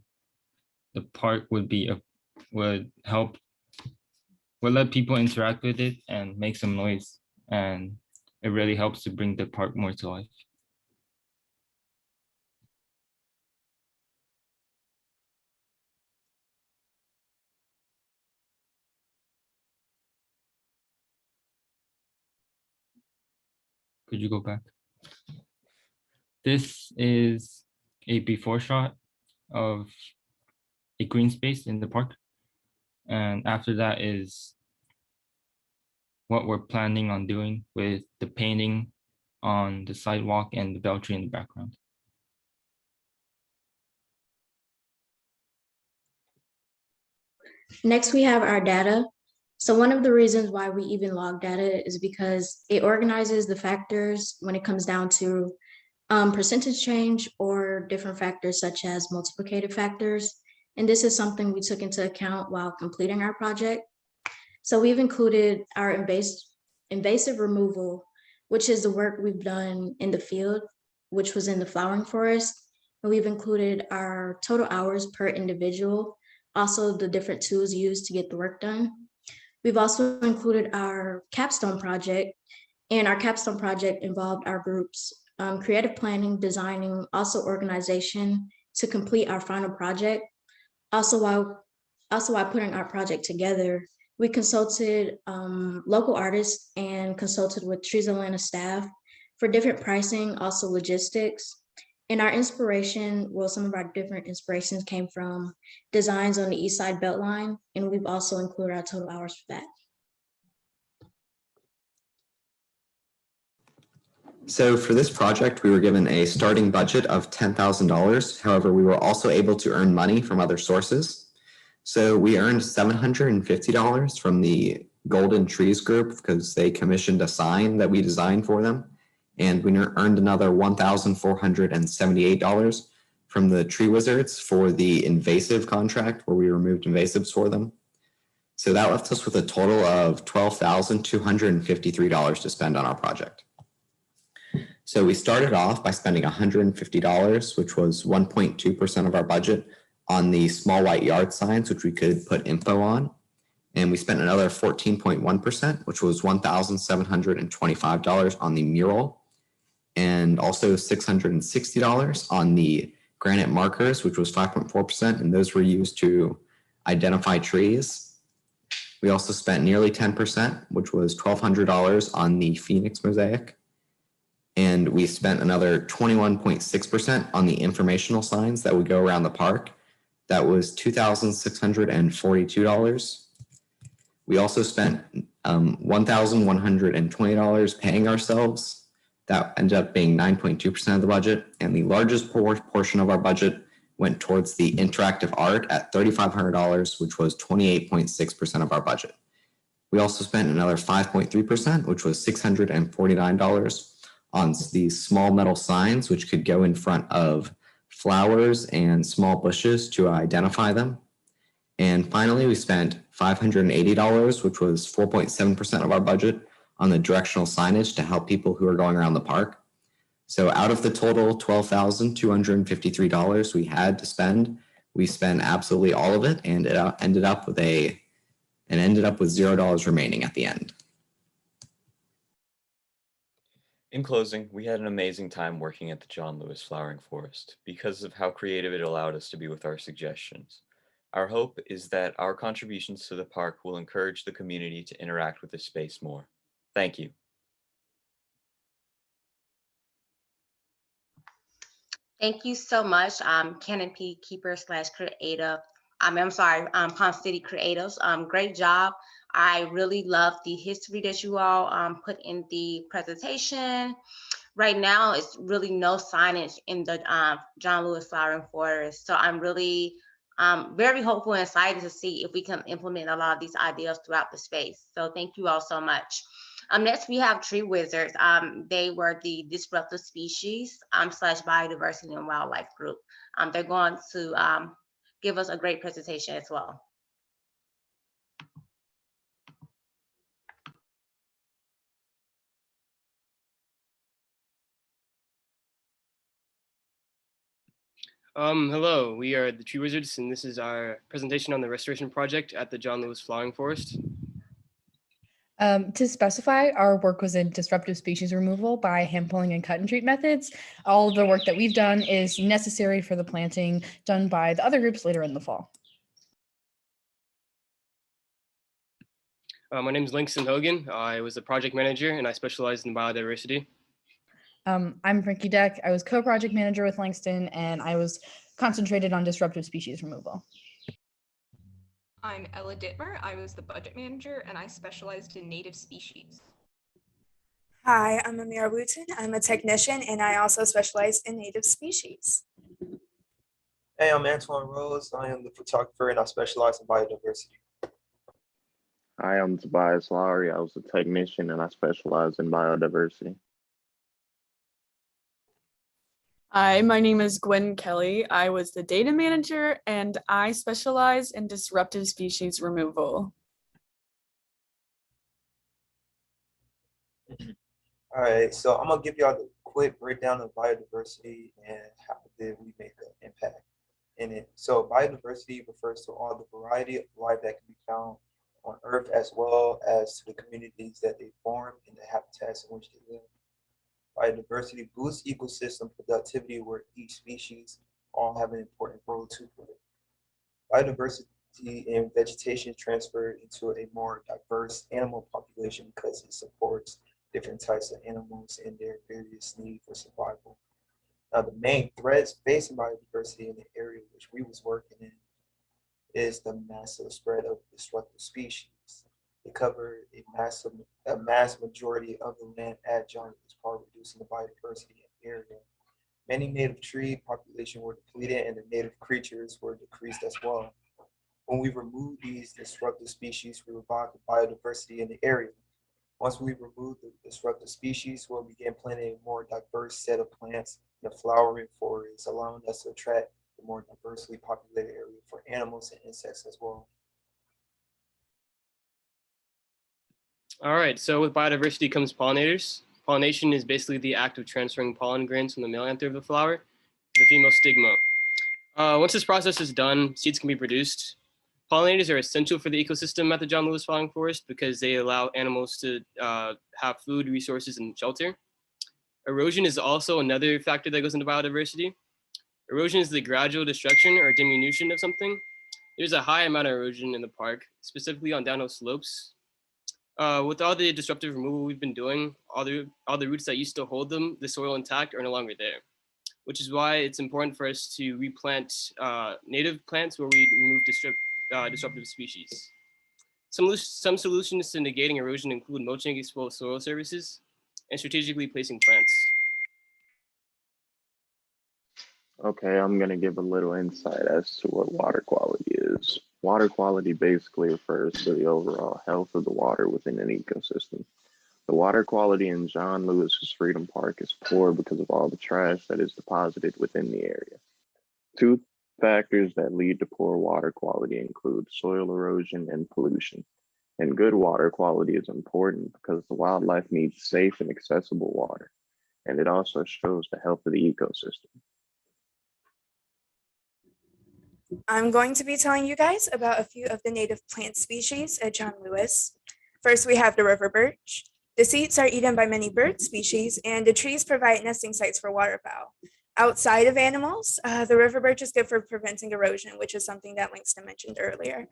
the park would let people interact with it and make some noise. And it really helps to bring the park more to life. Could you go back? This is a before shot of a green space in the park. And after that is what we're planning on doing with the painting on the sidewalk and the bell tree in the background. Next, we have our data. So one of the reasons why we even log data is because it organizes the factors when it comes down to percentage change or different factors such as multiplicative factors. And this is something we took into account while completing our project. So we've included our invasive removal, which is the work we've done in the field, which was in the flowering forest. And we've included our total hours per individual, also the different tools used to get the work done. We've also included our capstone project, and our capstone project involved our groups, creative planning, designing, also organization to complete our final project. Also while putting our project together, we consulted local artists and consulted with Trees Atlanta staff for different pricing, also logistics. And our inspiration, well, some of our different inspirations came from designs on the East Side Beltline, and we've also included our total hours for that. So for this project, we were given a starting budget of $10,000. However, we were also able to earn money from other sources. So we earned $750 from the Golden Trees group because they commissioned a sign that we designed for them. And we earned another $1,478 from the Tree Wizards for the invasive contract where we removed invasives for them. So that left us with a total of $12,253 to spend on our project. So we started off by spending $150, which was 1.2% of our budget, on the small white yard signs, which we could put info on. And we spent another 14.1%, which was $1,725 on the mural, and also $660 on the granite markers, which was 5.4%, and those were used to identify trees. We also spent nearly 10%, which was $1,200 on the Phoenix mosaic. And we spent another 21.6% on the informational signs that would go around the park. That was $2,642. We also spent $1,120 paying ourselves. That ended up being 9.2% of the budget. And the largest portion of our budget went towards the interactive art at $3,500, which was 28.6% of our budget. We also spent another 5.3%, which was $649 on these small metal signs, which could go in front of flowers and small bushes to identify them. And finally, we spent $580, which was 4.7% of our budget, on the directional signage to help people who are going around the park. So out of the total $12,253 we had to spend, we spent absolutely all of it, and it ended up with $0 remaining at the end. In closing, we had an amazing time working at the John Lewis Flowering Forest because of how creative it allowed us to be with our suggestions. Our hope is that our contributions to the park will encourage the community to interact with the space more. Thank you. Thank you so much, Canopy Keeper / Creative. I'm sorry, Palm City Creatives. Great job. I really love the history that you all put in the presentation. Right now, it's really no signage in the John Lewis Flowering Forest. So I'm really very hopeful and excited to see if we can implement a lot of these ideas throughout the space. So thank you all so much. Next, we have Tree Wizards. They were the Disruptive Species / Biodiversity and Wildlife Group. They're going to give us a great presentation as well. Hello, we are the Tree Wizards, and this is our presentation on the restoration project at the John Lewis Flowering Forest. To specify, our work was in disruptive species removal by hand pulling and cut and treat methods. All of the work that we've done is necessary for the planting done by the other groups later in the fall. My name is Langston Hogan. I was the project manager, and I specialized in biodiversity. I'm Frankie Deck. I was co-project manager with Langston, and I was concentrated on disruptive species removal. I'm Ella Dittmer. I was the budget manager, and I specialized in native species. Hi, I'm Amira Wooten. I'm a technician, and I also specialize in native species. Hey, I'm Antoine Rose. I am the photographer, and I specialize in biodiversity. Hi, I'm Tobias Lowry. I was a technician, and I specialize in biodiversity. Hi, my name is Gwen Kelly. I was the data manager and I specialize in disruptive species removal. All right, so I'm gonna give y'all the quick breakdown of biodiversity and how did we make an impact in it. So biodiversity refers to all the variety of life that can be found on Earth, as well as to the communities that they form and the habitats in which they live. Biodiversity boosts ecosystem productivity, where each species all have an important role to play. Biodiversity and vegetation transfer into a more diverse animal population because it supports different types of animals and their various needs for survival. Now, the main threats facing biodiversity in the area which we was working in is the massive spread of disruptive species. They cover a mass majority of the land at John Lewis Park, reducing the biodiversity in the area. Many native tree population were depleted and the native creatures were decreased as well. When we remove these disruptive species, we revive the biodiversity in the area. Once we remove the disruptive species, we'll begin planting a more diverse set of plants in the flowering forest, allowing us to attract a more diversely populated area for animals and insects as well. All right, so with biodiversity comes pollinators. Pollination is basically the act of transferring pollen grains from the male anther of the flower to the female stigma. Once this process is done, seeds can be produced. Pollinators are essential for the ecosystem at the John Lewis Flowering Forest because they allow animals to have food, resources, and shelter. Erosion is also another factor that goes into biodiversity. Erosion is the gradual destruction or diminution of something. There's a high amount of erosion in the park, specifically on downhill slopes. With all the disruptive removal we've been doing, all the roots that used to hold the soil intact are no longer there, which is why it's important for us to replant native plants where we remove disruptive species. Some solutions to negating erosion include mulching exposed soil surfaces and strategically placing plants. Okay, I'm going to give a little insight as to what water quality is. Water quality basically refers to the overall health of the water within an ecosystem. The water quality in John Lewis's Freedom Park is poor because of all the trash that is deposited within the area. Two factors that lead to poor water quality include soil erosion and pollution. And good water quality is important because the wildlife needs safe and accessible water, and it also shows the health of the ecosystem. I'm going to be telling you guys about a few of the native plant species at John Lewis. First, we have the river birch. The seeds are eaten by many bird species, and the trees provide nesting sites for waterfowl. Outside of animals, the river birch is good for preventing erosion, which is something that Langston mentioned earlier.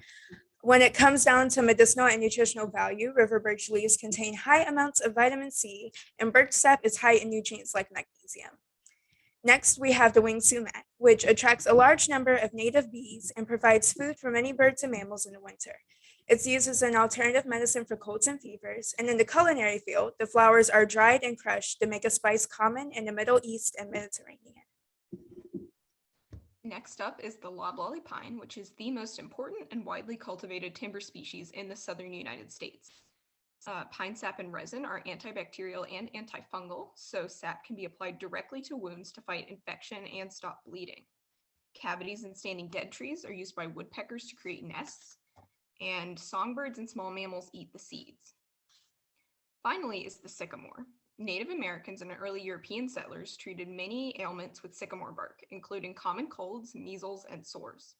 When it comes down to medicinal and nutritional value, river birch leaves contain high amounts of vitamin C, and birch sap is high in nutrients like magnesium. Next, we have the winged sumac, which attracts a large number of native bees and provides food for many birds and mammals in the winter. It's used as an alternative medicine for colds and fevers, and in the culinary field, the flowers are dried and crushed to make a spice common in the Middle East and Mediterranean. Next up is the loblolly pine, which is the most important and widely cultivated timber species in the southern United States. Pine sap and resin are antibacterial and antifungal, so sap can be applied directly to wounds to fight infection and stop bleeding. Cavities in standing dead trees are used by woodpeckers to create nests, and songbirds and small mammals eat the seeds. Finally is the sycamore. Native Americans and early European settlers treated many ailments with sycamore bark, including common colds, measles, and sores.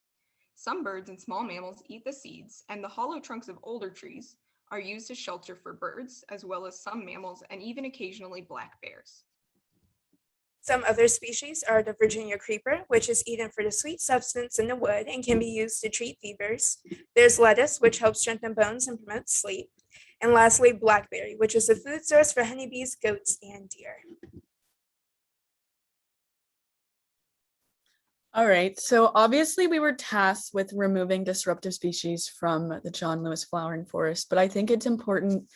Some birds and small mammals eat the seeds, and the hollow trunks of older trees are used as shelter for birds, as well as some mammals and even occasionally black bears. Some other species are the Virginia creeper, which is eaten for the sweet substance in the wood and can be used to treat fevers. There's lettuce, which helps strengthen bones and promotes sleep. And lastly, blackberry, which is a food source for honeybees, goats, and deer. All right, so obviously we were tasked with removing disruptive species from the John Lewis Flowering Forest, but I think it's important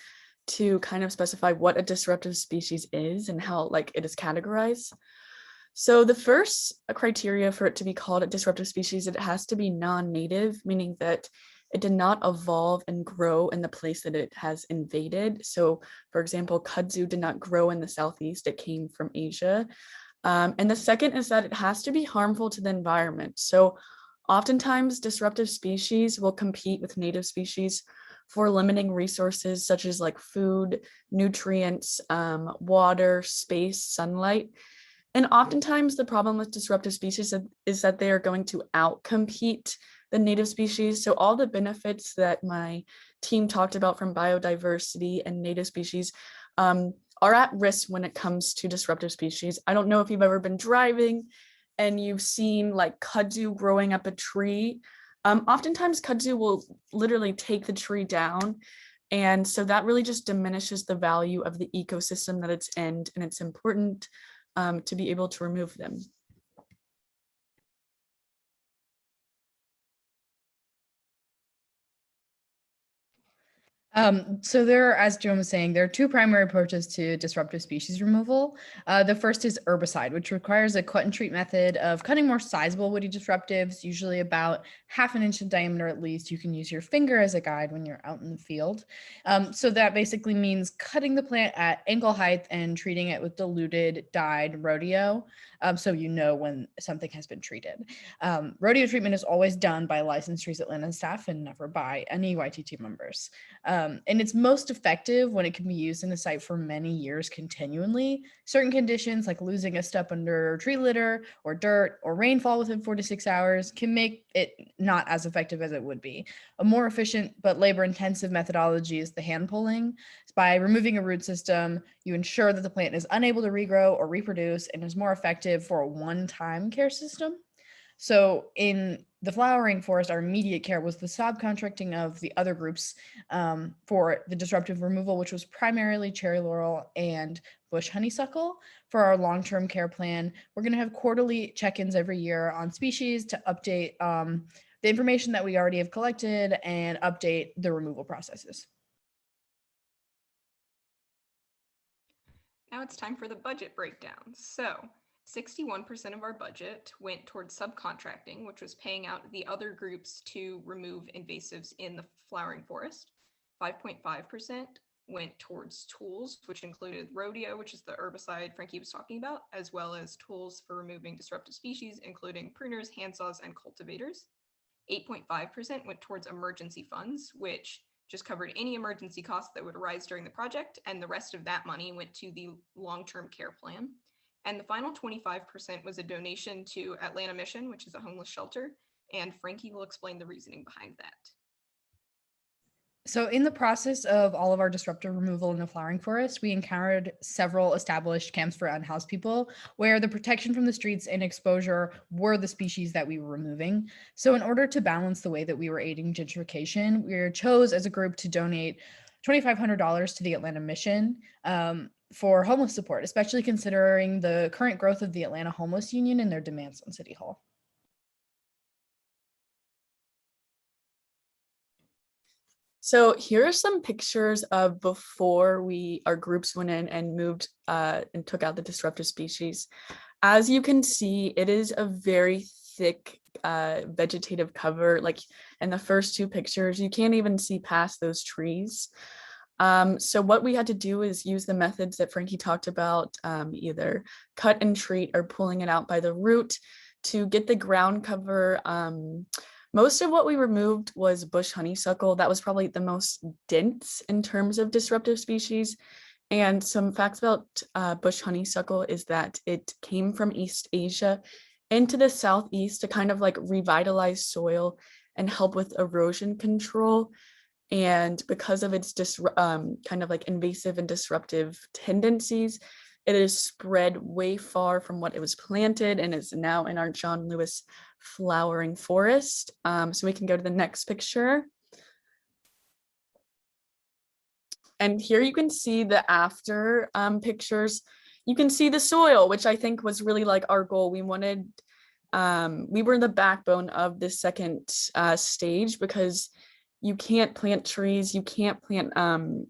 to kind of specify what a disruptive species is and how it is categorized. So the first criteria for it to be called a disruptive species, it has to be non-native, meaning that it did not evolve and grow in the place that it has invaded. So for example, kudzu did not grow in the Southeast, it came from Asia. And the second is that it has to be harmful to the environment. So oftentimes disruptive species will compete with native species for limiting resources such as like food, nutrients, water, space, sunlight. And oftentimes the problem with disruptive species is that they are going to outcompete the native species. So all the benefits that my team talked about from biodiversity and native species are at risk when it comes to disruptive species. I don't know if you've ever been driving and you've seen like kudzu growing up a tree. Oftentimes kudzu will literally take the tree down. And so that really just diminishes the value of the ecosystem that it's in, and it's important to be able to remove them. So there are, as Joan was saying, there are two primary approaches to disruptive species removal. The first is herbicide, which requires a cut and treat method of cutting more sizable woody disruptives, usually about 1/2 inch in diameter at least. You can use your finger as a guide when you're out in the field. So that basically means cutting the plant at ankle height and treating it with diluted dyed rodeo. So you know when something has been treated. Rodeo treatment is always done by licensed Trees Atlanta staff and never by any YTT members. And it's most effective when it can be used in a site for many years continually. Certain conditions like losing a step under tree litter or dirt or rainfall within 4 to 6 hours can make it not as effective as it would be. A more efficient but labor-intensive methodology is the hand pulling. By removing a root system, you ensure that the plant is unable to regrow or reproduce and is more effective for a one-time care system. So in the flowering forest, our immediate care was the subcontracting of the other groups for the disruptive removal, which was primarily cherry laurel and bush honeysuckle. For our long-term care plan, we're going to have quarterly check-ins every year on species to update the information that we already have collected and update the removal processes. Now it's time for the budget breakdown. So 61% of our budget went towards subcontracting, which was paying out the other groups to remove invasives in the flowering forest. 5.5% went towards tools, which included rodeo, which is the herbicide Frankie was talking about, as well as tools for removing disruptive species, including pruners, handsaws, and cultivators. 8.5% went towards emergency funds, which just covered any emergency costs that would arise during the project, and the rest of that money went to the long-term care plan. And the final 25% was a donation to Atlanta Mission, which is a homeless shelter, and Frankie will explain the reasoning behind that. So in the process of all of our disruptive removal in the flowering forest, we encountered several established camps for unhoused people where the protection from the streets and exposure were the species that we were removing. So in order to balance the way that we were aiding gentrification, we chose as a group to donate $2,500 to the Atlanta Mission for homeless support, especially considering the current growth of the Atlanta Homeless Union and their demands on City Hall. So here are some pictures of before our groups went in and moved and took out the disruptive species. As you can see, it is a very thick vegetative cover. Like in the first two pictures, you can't even see past those trees. So what we had to do is use the methods that Frankie talked about, either cut and treat or pulling it out by the root to get the ground cover. Most of what we removed was bush honeysuckle. That was probably the most dense in terms of disruptive species. And some facts about bush honeysuckle is that it came from East Asia into the Southeast to kind of like revitalize soil and help with erosion control. And because of its kind of like invasive and disruptive tendencies, it is spread way far from what it was planted and is now in our John Lewis flowering forest. So we can go to the next picture. And here you can see the after pictures. You can see the soil, which I think was really like our goal. We wanted, we were the backbone of this second stage because you can't plant trees, you can't plant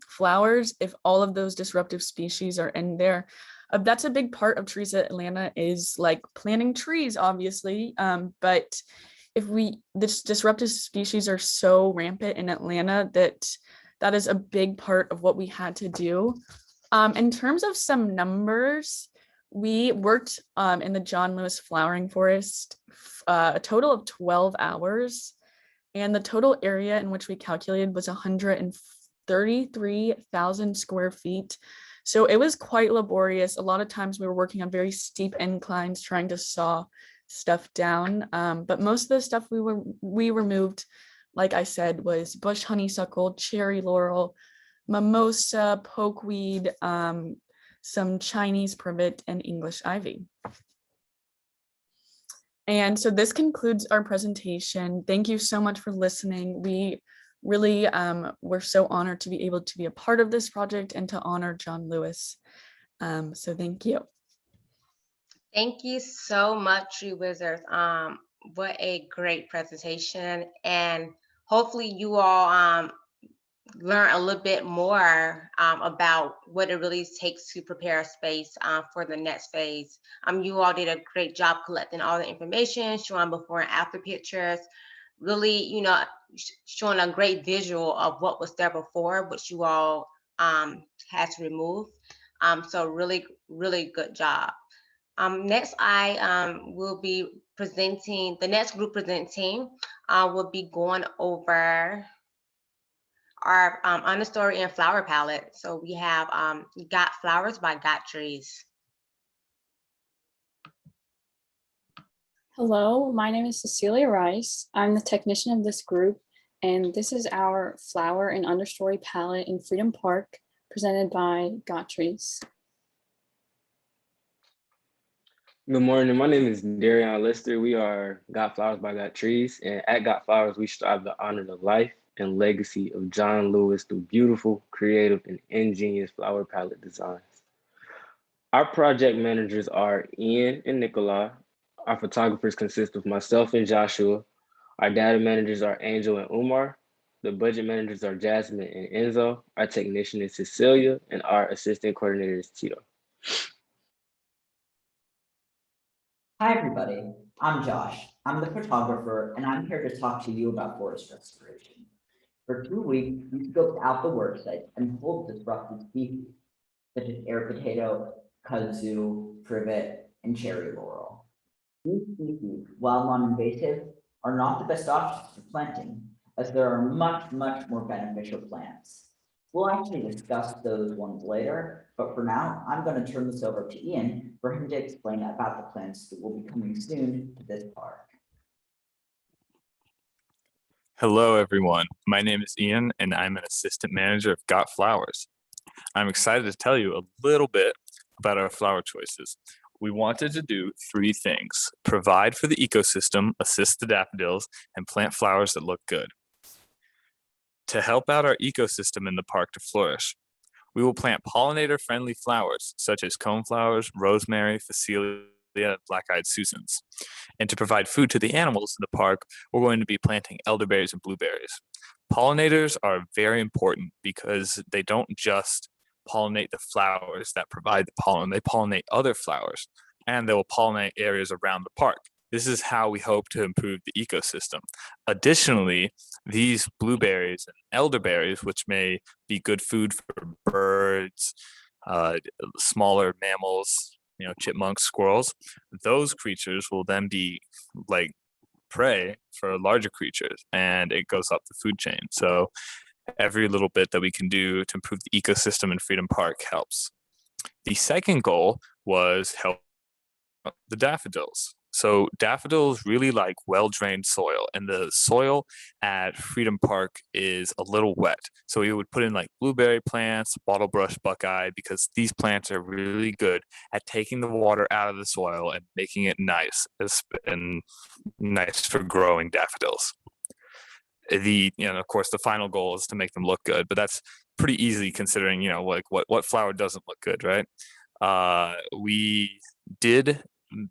flowers if all of those disruptive species are in there. That's a big part of Trees Atlanta is like planting trees, obviously. But if this disruptive species are so rampant in Atlanta that is a big part of what we had to do. In terms of some numbers, We worked in the John Lewis Flowering Forest a total of 12 hours, and the total area in which we calculated was 133,000 square feet. So it was quite laborious. A lot of times we were working on very steep inclines trying to saw stuff down, but most of the stuff we removed, like I said, was bush honeysuckle, cherry laurel, mimosa, pokeweed, some Chinese privet, and English ivy. And so this concludes our presentation. Thank you so much for listening. We really we're so honored to be able to be a part of this project and to honor John Lewis. So thank you. Thank you so much, you wizards. What a great presentation. And hopefully you all learn a little bit more about what it really takes to prepare a space for the next phase. You all did a great job collecting all the information, showing before and after pictures, really, showing a great visual of what was there before, which you all had to remove. So really, really good job. Next, I will be presenting, the next group presenting will be going over our understory and flower palette. So we have Got Flowers by Got Trees. Hello, my name is Cecilia Rice. I'm the technician of this group, and this is our flower and understory palette in Freedom Park presented by Got Trees. Good morning. My name is Darion Lister. We are Got Flowers by Got Trees, and at Got Flowers, we strive to honor the life and legacy of John Lewis through beautiful, creative, and ingenious flower palette designs. Our project managers are Ian and Nicola. Our photographers consist of myself and Joshua. Our data managers are Angel and Umar. The budget managers are Jasmine and Enzo. Our technician is Cecilia, and our assistant coordinator is Tito. Hi, everybody. I'm Josh. I'm the photographer, and I'm here to talk to you about forest restoration. For 2 weeks, we scoped out the work site and pulled disrupted species, such as air potato, kudzu, privet, and cherry laurel. These species, while non-invasive, are not the best options for planting, as there are much more beneficial plants. We'll actually discuss those ones later, but for now, I'm going to turn this over to Ian for him to explain about the plants that will be coming soon to this park. Hello, everyone. My name is Ian, and I'm an assistant manager of Got Flowers. I'm excited to tell you a little bit about our flower choices. We wanted to do 3 things: provide for the ecosystem, assist the daffodils, and plant flowers that look good. To help out our ecosystem in the park to flourish, we will plant pollinator-friendly flowers such as coneflowers, rosemary, phacelia, and black-eyed Susans. And to provide food to the animals in the park, we're going to be planting elderberries and blueberries. Pollinators are very important because they don't just pollinate the flowers that provide the pollen, they pollinate other flowers, and they will pollinate areas around the park. This is how we hope to improve the ecosystem. Additionally, these blueberries and elderberries, which may be good food for birds, smaller mammals, chipmunks, squirrels, those creatures will then be like prey for larger creatures, and it goes up the food chain. So every little bit that we can do to improve the ecosystem in Freedom Park helps. The second goal was help the daffodils. So daffodils really like well-drained soil, and the soil at Freedom Park is a little wet. So we would put in like blueberry plants, bottlebrush buckeye, because these plants are really good at taking the water out of the soil and making it nice and nice for growing daffodils. Of course, the final goal is to make them look good, but that's pretty easy considering, like what flower doesn't look good, right? We did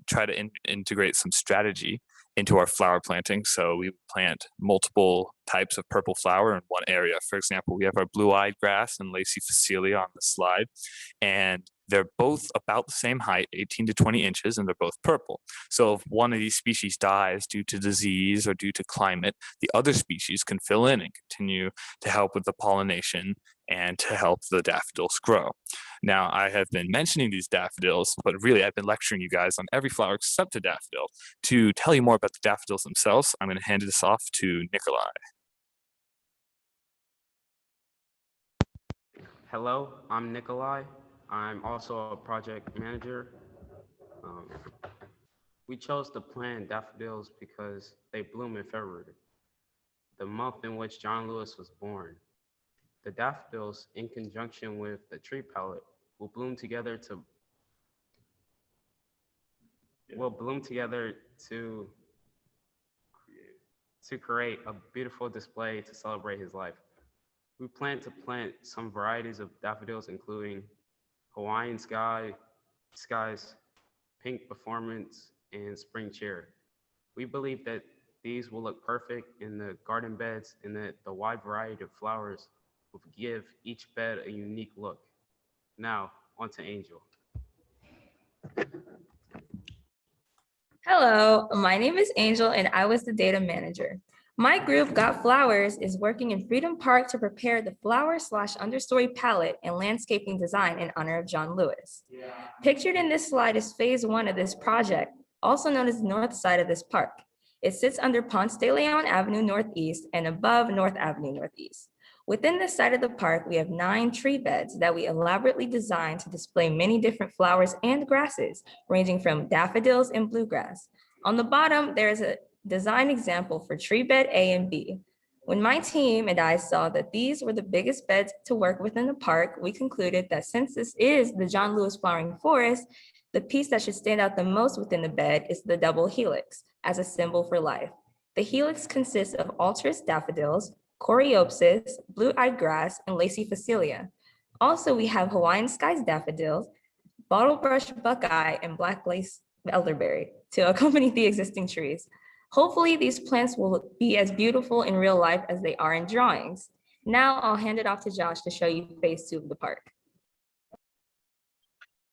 try to integrate some strategy into our flower planting. So we plant multiple types of purple flower in one area. For example, we have our blue-eyed grass and lacy phacelia on the slide, and They're both about the same height, 18 to 20 inches, and they're both purple. So if one of these species dies due to disease or due to climate, the other species can fill in and continue to help with the pollination and to help the daffodils grow. Now, I have been mentioning these daffodils, but really I've been lecturing you guys on every flower except a daffodil. To tell you more about the daffodils themselves, I'm going to hand this off to Nikolai. Hello, I'm Nikolai. I'm also a project manager. We chose to plant daffodils because they bloom in February, the month in which John Lewis was born. The daffodils, in conjunction with the tree palette, will bloom together to create a beautiful display to celebrate his life. We plan to plant some varieties of daffodils, including Hawaiian skies, pink performance, and spring cherry. We believe that these will look perfect in the garden beds and that the wide variety of flowers will give each bed a unique look. Now, on to Angel. Hello, my name is Angel and I was the data manager. My group, Got Flowers, is working in Freedom Park to prepare the flower/understory palette and landscaping design in honor of John Lewis. Pictured in this slide is phase 1 of this project, also known as the north side of this park. It sits under Ponce de Leon Avenue Northeast and above North Avenue Northeast. Within this side of the park, we have 9 tree beds that we elaborately designed to display many different flowers and grasses, ranging from daffodils and bluegrass. On the bottom, there is a design example for tree bed A and B. When my team and I saw that these were the biggest beds to work with in the park, we concluded that since this is the John Lewis Flowering Forest, the piece that should stand out the most within the bed is the double helix as a symbol for life. The helix consists of Altaris daffodils, Coreopsis, blue-eyed grass, and Lacey Facilia. Also, we have Hawaiian skies daffodils, bottlebrush buckeye, and black lace elderberry to accompany the existing trees. Hopefully, these plants will be as beautiful in real life as they are in drawings. Now, I'll hand it off to Josh to show you phase 2 of the park.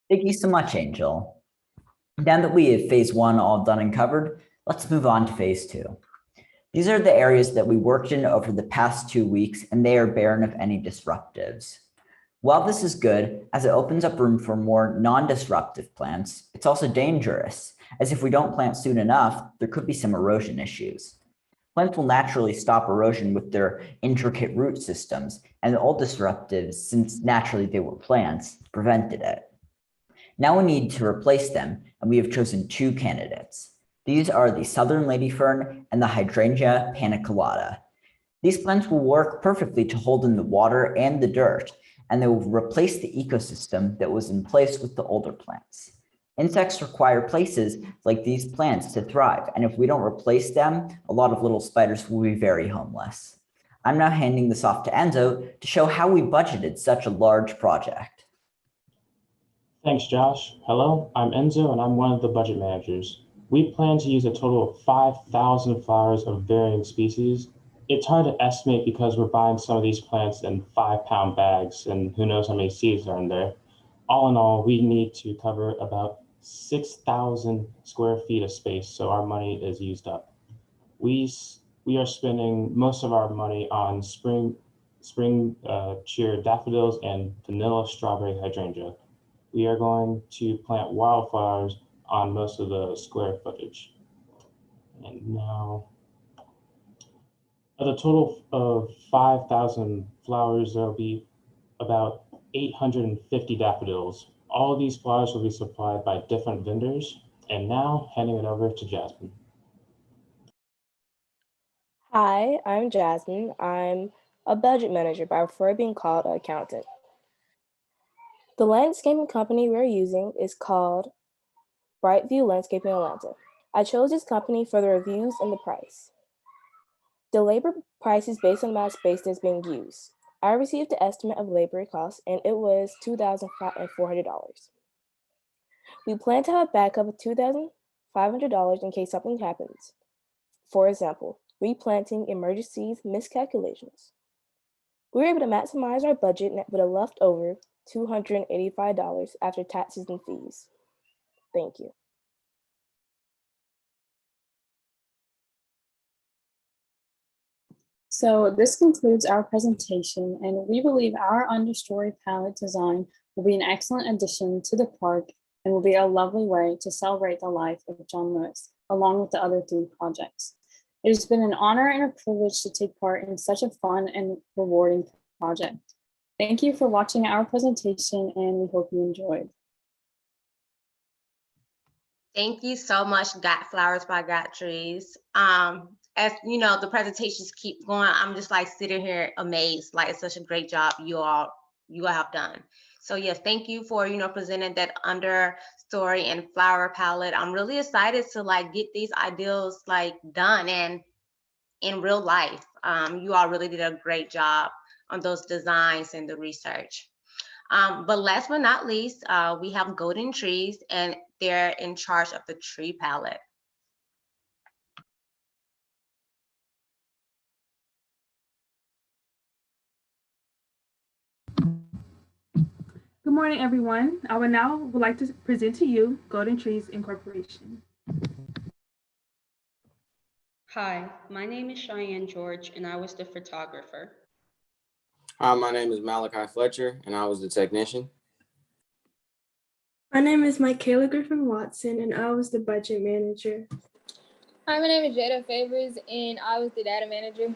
Thank you so much, Angel. Now that we have phase 1 all done and covered, let's move on to phase 2. These are the areas that we worked in over the past 2 weeks, and they are barren of any disruptives. While this is good, as it opens up room for more non-disruptive plants, it's also dangerous, as if we don't plant soon enough, there could be some erosion issues. Plants will naturally stop erosion with their intricate root systems, and the old disruptives, since naturally they were plants, prevented it. Now we need to replace them, and we have chosen 2 candidates. These are the southern ladyfern and the hydrangea paniculata. These plants will work perfectly to hold in the water and the dirt, and they will replace the ecosystem that was in place with the older plants. Insects require places like these plants to thrive, and if we don't replace them, a lot of little spiders will be very homeless. I'm now handing this off to Enzo to show how we budgeted such a large project. Thanks, Josh. Hello, I'm Enzo, and I'm one of the budget managers. We plan to use a total of 5,000 flowers of varying species. It's hard to estimate because we're buying some of these plants in 5-pound bags, and who knows how many seeds are in there. All in all, we need to cover about 6,000 square feet of space, so our money is used up. We are spending most of our money on spring cheer daffodils and vanilla strawberry hydrangea. We are going to plant wildflowers on most of the square footage. And now, at a total of 5,000 flowers, there will be about 850 daffodils. All of these flowers will be supplied by different vendors. And now, handing it over to Jasmine. Hi, I'm Jasmine. I'm a budget manager, but I prefer being called an accountant. The landscaping company we're using is called Brightview Landscaping Atlanta. I chose this company for the reviews and the price. The labor price is based on the amount of space that's being used. I received the estimate of labor costs and it was $2,400. We plan to have a backup of $2,500 in case something happens. For example, replanting, emergencies, miscalculations. We were able to maximize our budget with a leftover $285 after taxes and fees. Thank you. So this concludes our presentation, and we believe our understory palette design will be an excellent addition to the park and will be a lovely way to celebrate the life of John Lewis, along with the other 3 projects. It has been an honor and a privilege to take part in such a fun and rewarding project. Thank you for watching our presentation, and we hope you enjoyed. Thank you so much, Got Flowers by Got Trees. As you know, the presentations keep going. I'm just like sitting here amazed. Like, it's such a great job you all have done. So yes, thank you for presenting that understory and flower palette. I'm really excited to like get these ideals like done and in real life. You all really did a great job on those designs and the research. But last but not least, we have Golden Trees, and they're in charge of the tree palette. Good morning, everyone. I would like to present to you Golden Trees Incorporation. Hi, my name is Cheyenne George, and I was the photographer. Hi, my name is Malachi Fletcher, and I was the technician. My name is Michaela Griffin Watson, and I was the budget manager. Hi, my name is Jada Favors, and I was the data manager.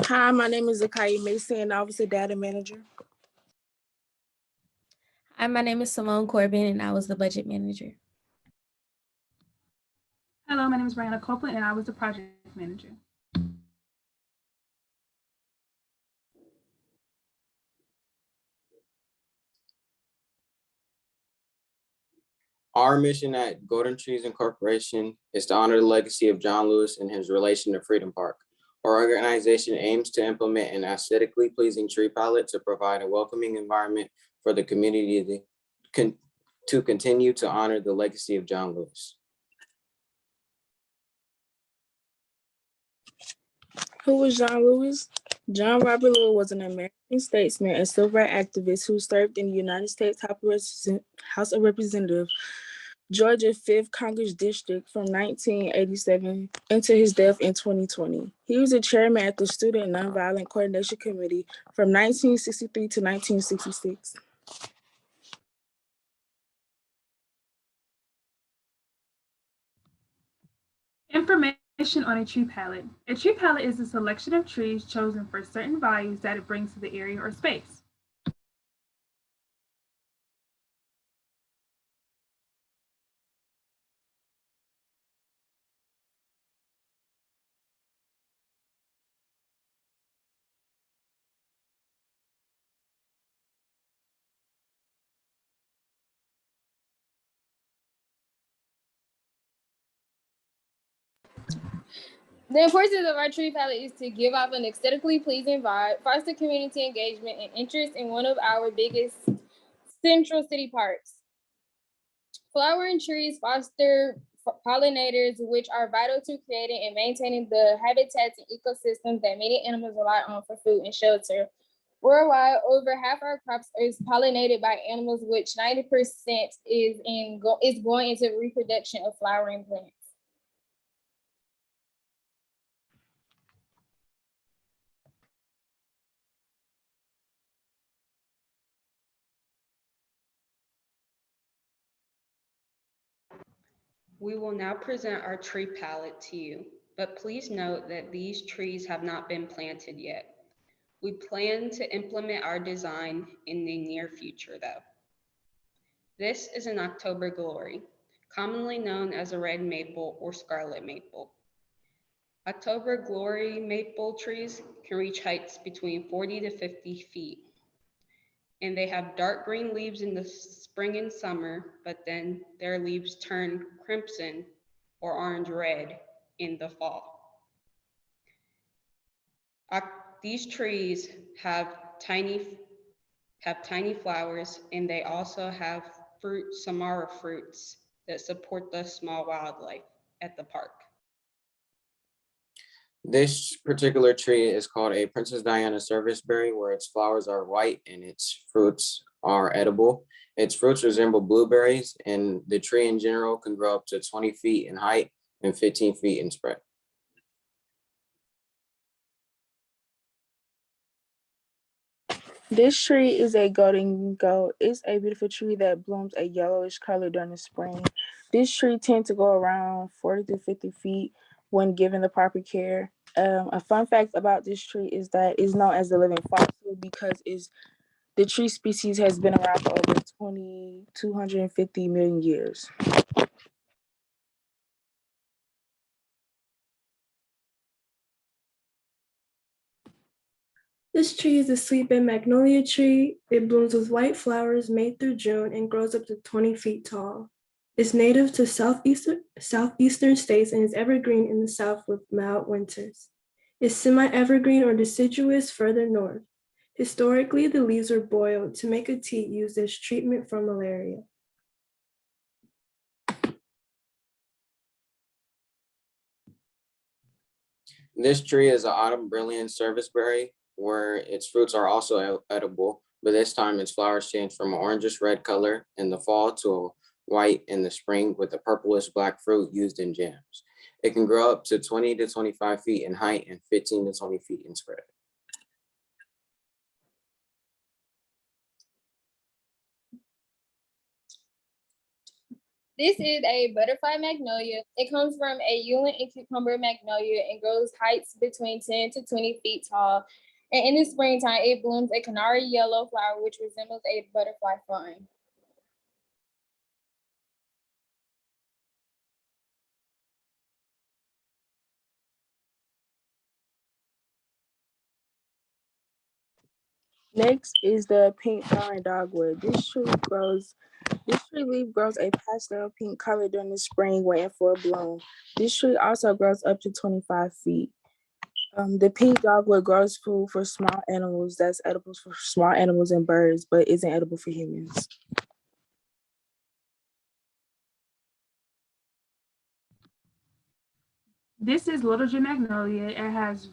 Hi, my name is Zakiya Mason, and I was the data manager. Hi, my name is Simone Corbin, and I was the budget manager. Hello, my name is Brianna Copeland, and I was the project manager. Our mission at Golden Trees Incorporation is to honor the legacy of John Lewis and his relation to Freedom Park. Our organization aims to implement an aesthetically pleasing tree palette to provide a welcoming environment for the community to continue to honor the legacy of John Lewis. Who was John Lewis? John Robert Lewis was an American statesman and civil rights activist who served in the United States House of Representatives, Georgia 5th Congress District from 1987 until his death in 2020. He was the chairman of the Student Nonviolent Coordination Committee from 1963 to 1966. Information on a tree palette. A tree palette is a selection of trees chosen for certain values that it brings to the area or space. The importance of our tree palette is to give off an aesthetically pleasing vibe, foster community engagement, and interest in one of our biggest central city parks. Flowering trees foster pollinators, which are vital to creating and maintaining the habitats and ecosystems that many animals rely on for food and shelter. Worldwide, over half our crops is pollinated by animals, which 90% is going into reproduction of flowering plants. We will now present our tree palette to you, but please note that these trees have not been planted yet. We plan to implement our design in the near future though. This is an October glory, commonly known as a red maple or scarlet maple. October glory maple trees can reach heights between 40 to 50 feet. And they have dark green leaves in the spring and summer, but then their leaves turn crimson or orange red in the fall. These trees have tiny flowers, and they also have samara fruits that support the small wildlife at the park. This particular tree is called a Princess Diana serviceberry, where its flowers are white and its fruits are edible. Its fruits resemble blueberries, and the tree in general can grow up to 20 feet in height and 15 feet in spread. This tree is a golden goat. It's a beautiful tree that blooms a yellowish color during the spring. This tree tends to grow around 40 to 50 feet when given the proper care. A fun fact about this tree is that it's known as the living fossil because the tree species has been around for over 250 million years. This tree is a sweetbed magnolia tree. It blooms with white flowers May through June and grows up to 20 feet tall. It's native to southeastern states and is evergreen in the south with mild winters. It's semi-evergreen or deciduous further north. Historically, the leaves were boiled to make a tea used as treatment for malaria. This tree is an autumn brilliant serviceberry, where its fruits are also edible, but this time its flowers change from an orangish red color in the fall to a white in the spring with a purplish black fruit used in jams. It can grow up to 20 to 25 feet in height and 15 to 20 feet in spread. This is a butterfly magnolia. It comes from a Yulin and cucumber magnolia and grows heights between 10 to 20 feet tall. And in the springtime, it blooms a canary yellow flower, which resembles a butterfly flying. Next is the pink flowering dogwood. This tree leaf grows a pastel pink color during the spring, waiting for a bloom. This tree also grows up to 25 feet. The pink dogwood grows food for small animals that's edible for small animals and birds, but isn't edible for humans. This is Little Jim Magnolia. It has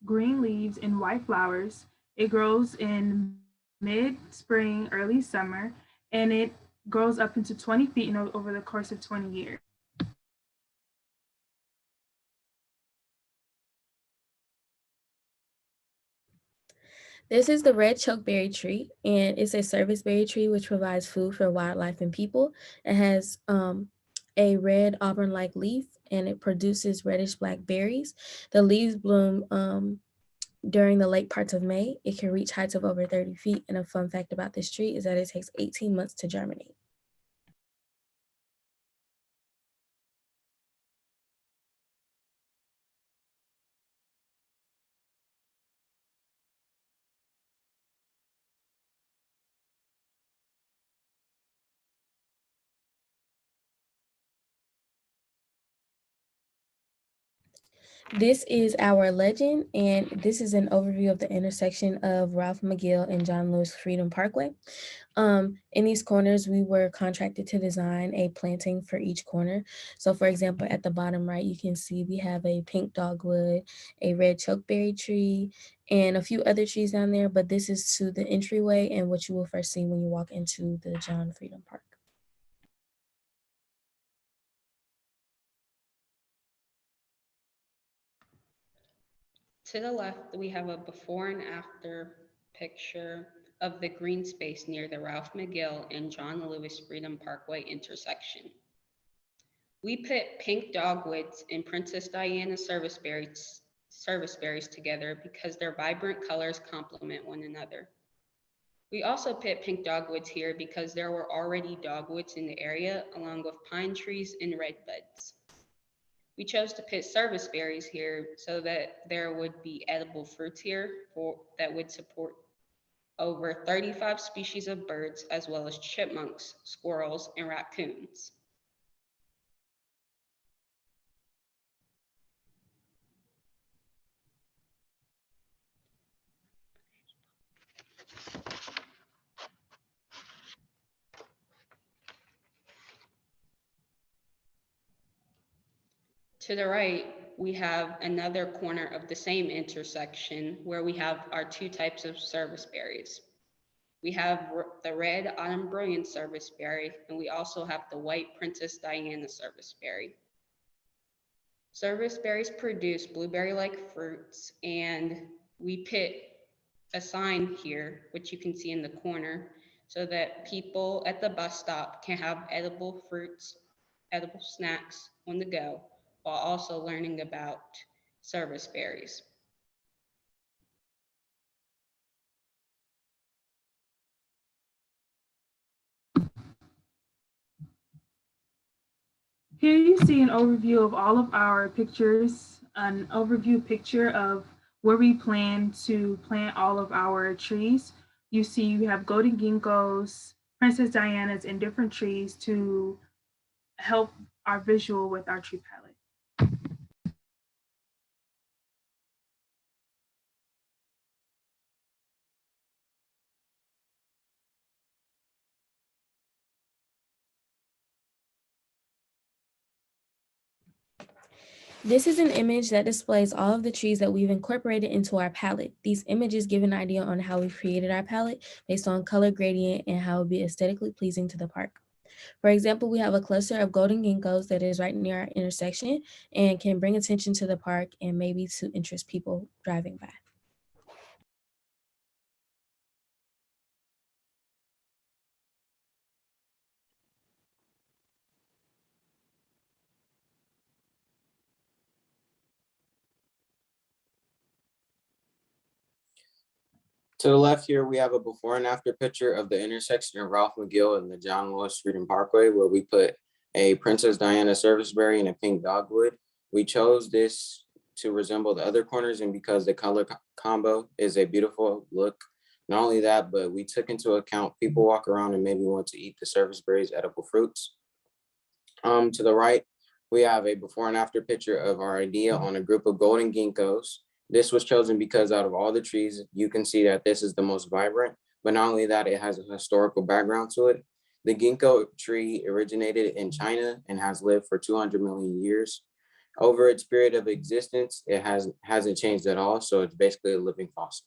green leaves and white flowers. It grows in mid-spring, early summer, and it grows up into 20 feet over the course of 20 years. This is the red chokeberry tree, and it's a serviceberry tree which provides food for wildlife and people. It has a red auburn-like leaf, and it produces reddish-black berries. The leaves bloom during the late parts of May. It can reach heights of over 30 feet, and a fun fact about this tree is that it takes 18 months to germinate. This is our legend, and this is an overview of the intersection of Ralph McGill and John Lewis Freedom Parkway. In these corners, we were contracted to design a planting for each corner. So for example, at the bottom right, you can see we have a pink dogwood, a red chokeberry tree, and a few other trees down there, but this is to the entryway and what you will first see when you walk into the John Freedom Park. To the left, we have a before and after picture of the green space near the Ralph McGill and John Lewis Freedom Parkway intersection. We put pink dogwoods and Princess Diana serviceberries together because their vibrant colors complement one another. We also put pink dogwoods here because there were already dogwoods in the area along with pine trees and redbuds. We chose to put serviceberries here so that there would be edible fruits here that would support over 35 species of birds, as well as chipmunks, squirrels, and raccoons. To the right, we have another corner of the same intersection where we have our two types of service berries. We have the red autumn brilliant service berry, and we also have the white Princess Diana service berry. Service berries produce blueberry-like fruits, and we put a sign here, which you can see in the corner, so that people at the bus stop can have edible fruits, edible snacks on the go, while also learning about service berries. Here you see an overview of all of our pictures, an overview picture of where we plan to plant all of our trees. You see we have golden ginkgos, Princess Diana's, and different trees to help our visual with our tree palette. This is an image that displays all of the trees that we've incorporated into our palette. These images give an idea on how we've created our palette based on color gradient and how it would be aesthetically pleasing to the park. For example, we have a cluster of golden ginkgos that is right near our intersection and can bring attention to the park and maybe to interest people driving by. To the left here, we have a before and after picture of the intersection of Ralph McGill and the John Lewis Freedom Parkway, where we put a Princess Diana serviceberry and a pink dogwood. We chose this to resemble the other corners and because the color combo is a beautiful look. Not only that, but we took into account people walk around and maybe want to eat the serviceberries, edible fruits. To the right, we have a before and after picture of our idea on a group of golden ginkgos. This was chosen because out of all the trees, you can see that this is the most vibrant, but not only that, it has a historical background to it. The ginkgo tree originated in China and has lived for 200 million years. Over its period of existence, it hasn't changed at all, so it's basically a living fossil.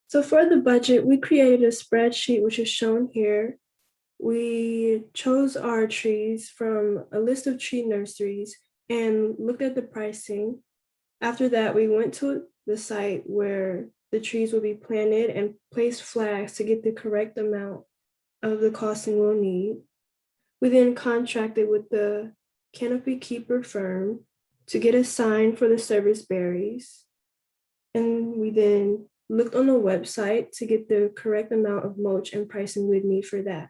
So for the budget, we created a spreadsheet, which is shown here. We chose our trees from a list of tree nurseries and looked at the pricing. After that, we went to the site where the trees will be planted and placed flags to get the correct amount of the costing we'll need. We then contracted with the canopy keeper firm to get a sign for the service berries. And we then looked on the website to get the correct amount of mulch and pricing we'd need for that.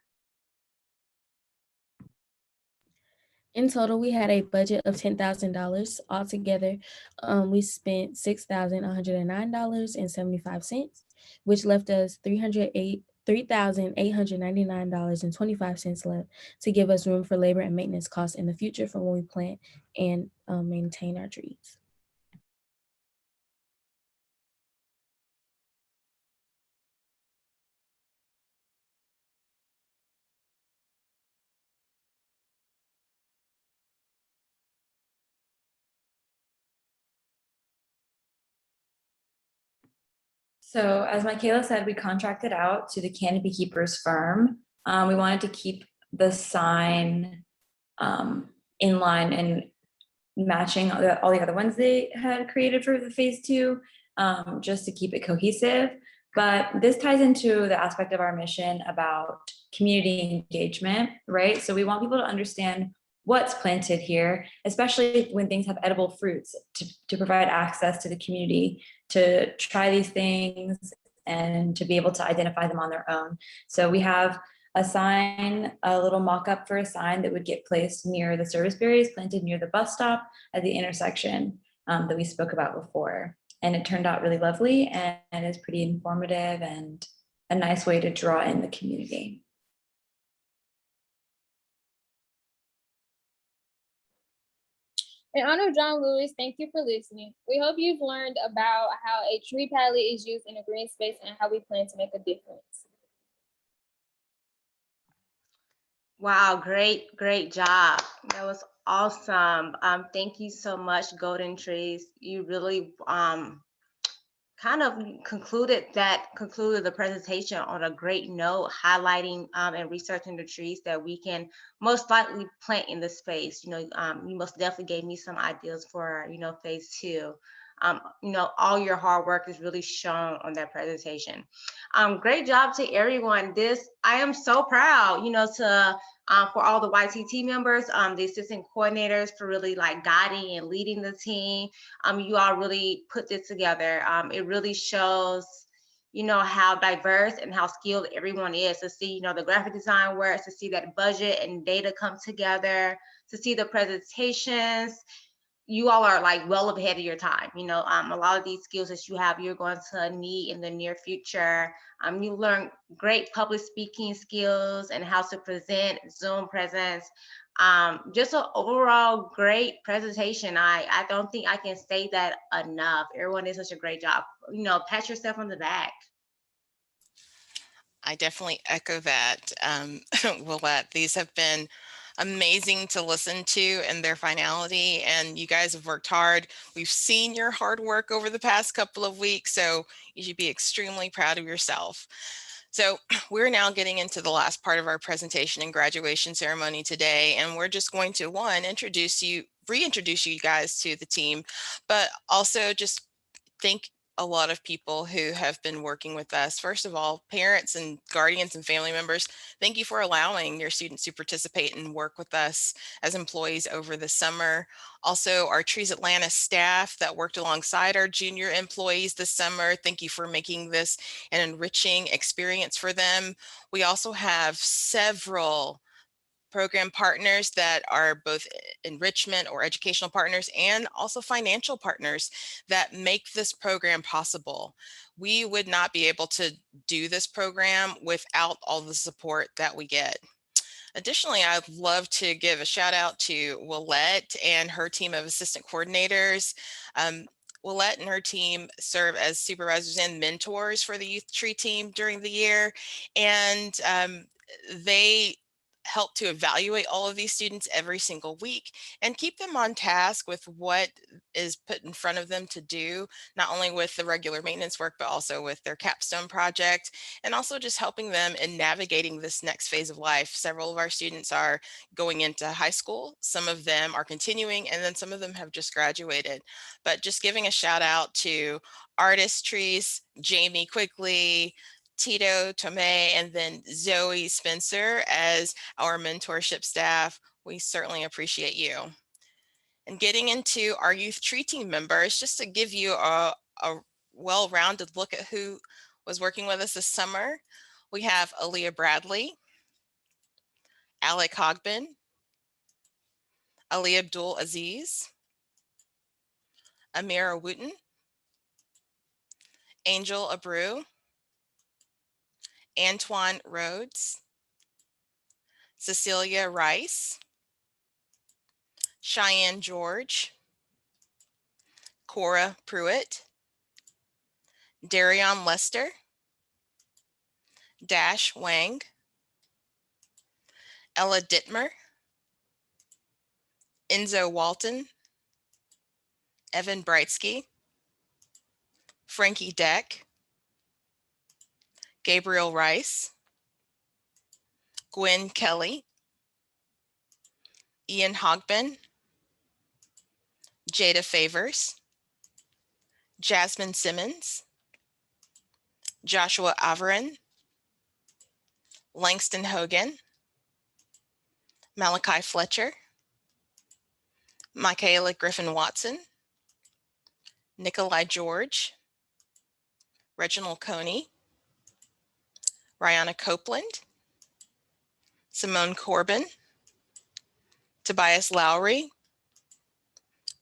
In total, we had a budget of $10,000. Altogether, we spent $6,109.75, which left us $3,899.25 left to give us room for labor and maintenance costs in the future for when we plant and maintain our trees. So as Michaela said, we contracted out to the Canopy Keepers firm. We wanted to keep the sign in line and matching all the other ones they had created for the phase 2, just to keep it cohesive. But this ties into the aspect of our mission about community engagement, right? So we want people to understand what's planted here, especially when things have edible fruits, to provide access to the community to try these things and to be able to identify them on their own. So we have a sign, a little mock-up for a sign that would get placed near the service berries planted near the bus stop at the intersection that we spoke about before. And it turned out really lovely and is pretty informative and a nice way to draw in the community. In honor of John Lewis, thank you for listening. We hope you've learned about how a tree palette is used in a green space and how we plan to make a difference. Wow, great job. That was awesome. Thank you so much, Golden Trees. You really kind of concluded the presentation on a great note, highlighting and researching the trees that we can most likely plant in the space. You most definitely gave me some ideas for phase 2. All your hard work is really shown on that presentation. Great job to everyone. I am so proud, to for all the YTT members, the assistant coordinators for really guiding and leading the team. You all really put this together. It really shows, how diverse and how skilled everyone is, to see, the graphic design works, to see that budget and data come together, to see the presentations. You all are well ahead of your time. A lot of these skills that you have, you're going to need in the near future. You learn great public speaking skills and how to present, Zoom presence. Just an overall great presentation. I don't think I can say that enough. Everyone did such a great job. Pat yourself on the back. I definitely echo that, Willette. These have been amazing to listen to in their finality, and you guys have worked hard. We've seen your hard work over the past couple of weeks, so you should be extremely proud of yourself. So we're now getting into the last part of our presentation and graduation ceremony today, and we're just going to, reintroduce you guys to the team, but also just thank a lot of people who have been working with us. First of all, parents and guardians and family members, thank you for allowing your students to participate and work with us as employees over the summer. Also, our Trees Atlanta staff that worked alongside our junior employees this summer, thank you for making this an enriching experience for them. We also have several program partners that are both enrichment or educational partners and also financial partners that make this program possible. We would not be able to do this program without all the support that we get. Additionally, I'd love to give a shout out to Willette and her team of assistant coordinators. Willette and her team serve as supervisors and mentors for the youth tree team during the year, and they help to evaluate all of these students every single week and keep them on task with what is put in front of them to do, not only with the regular maintenance work, but also with their capstone project, and also just helping them in navigating this next phase of life. Several of our students are going into high school, some of them are continuing, and then some of them have just graduated. But just giving a shout out to Artist Trees, Jamie Quigley, Tito Tomei, and then Zoe Spencer as our mentorship staff. We certainly appreciate you. And getting into our youth tree team members, just to give you a well-rounded look at who was working with us this summer, we have Aaliyah Bradley, Alec Hogbin, Ali Abdul Aziz, Amira Wooten, Angel Abreu, Antoine Rhodes, Cecilia Rice, Cheyenne George, Cora Pruitt, Darion Lester, Dash Wang, Ella Dittmer, Enzo Walton, Evan Brightsky, Frankie Deck, Gabriel Rice, Gwen Kelly, Ian Hogbin, Jada Favors, Jasmine Simmons, Joshua Averin, Langston Hogan, Malachi Fletcher, Michaela Griffin Watson, Nikolai George, Reginald Coney, Rihanna Copeland, Simone Corbin, Tobias Lowry,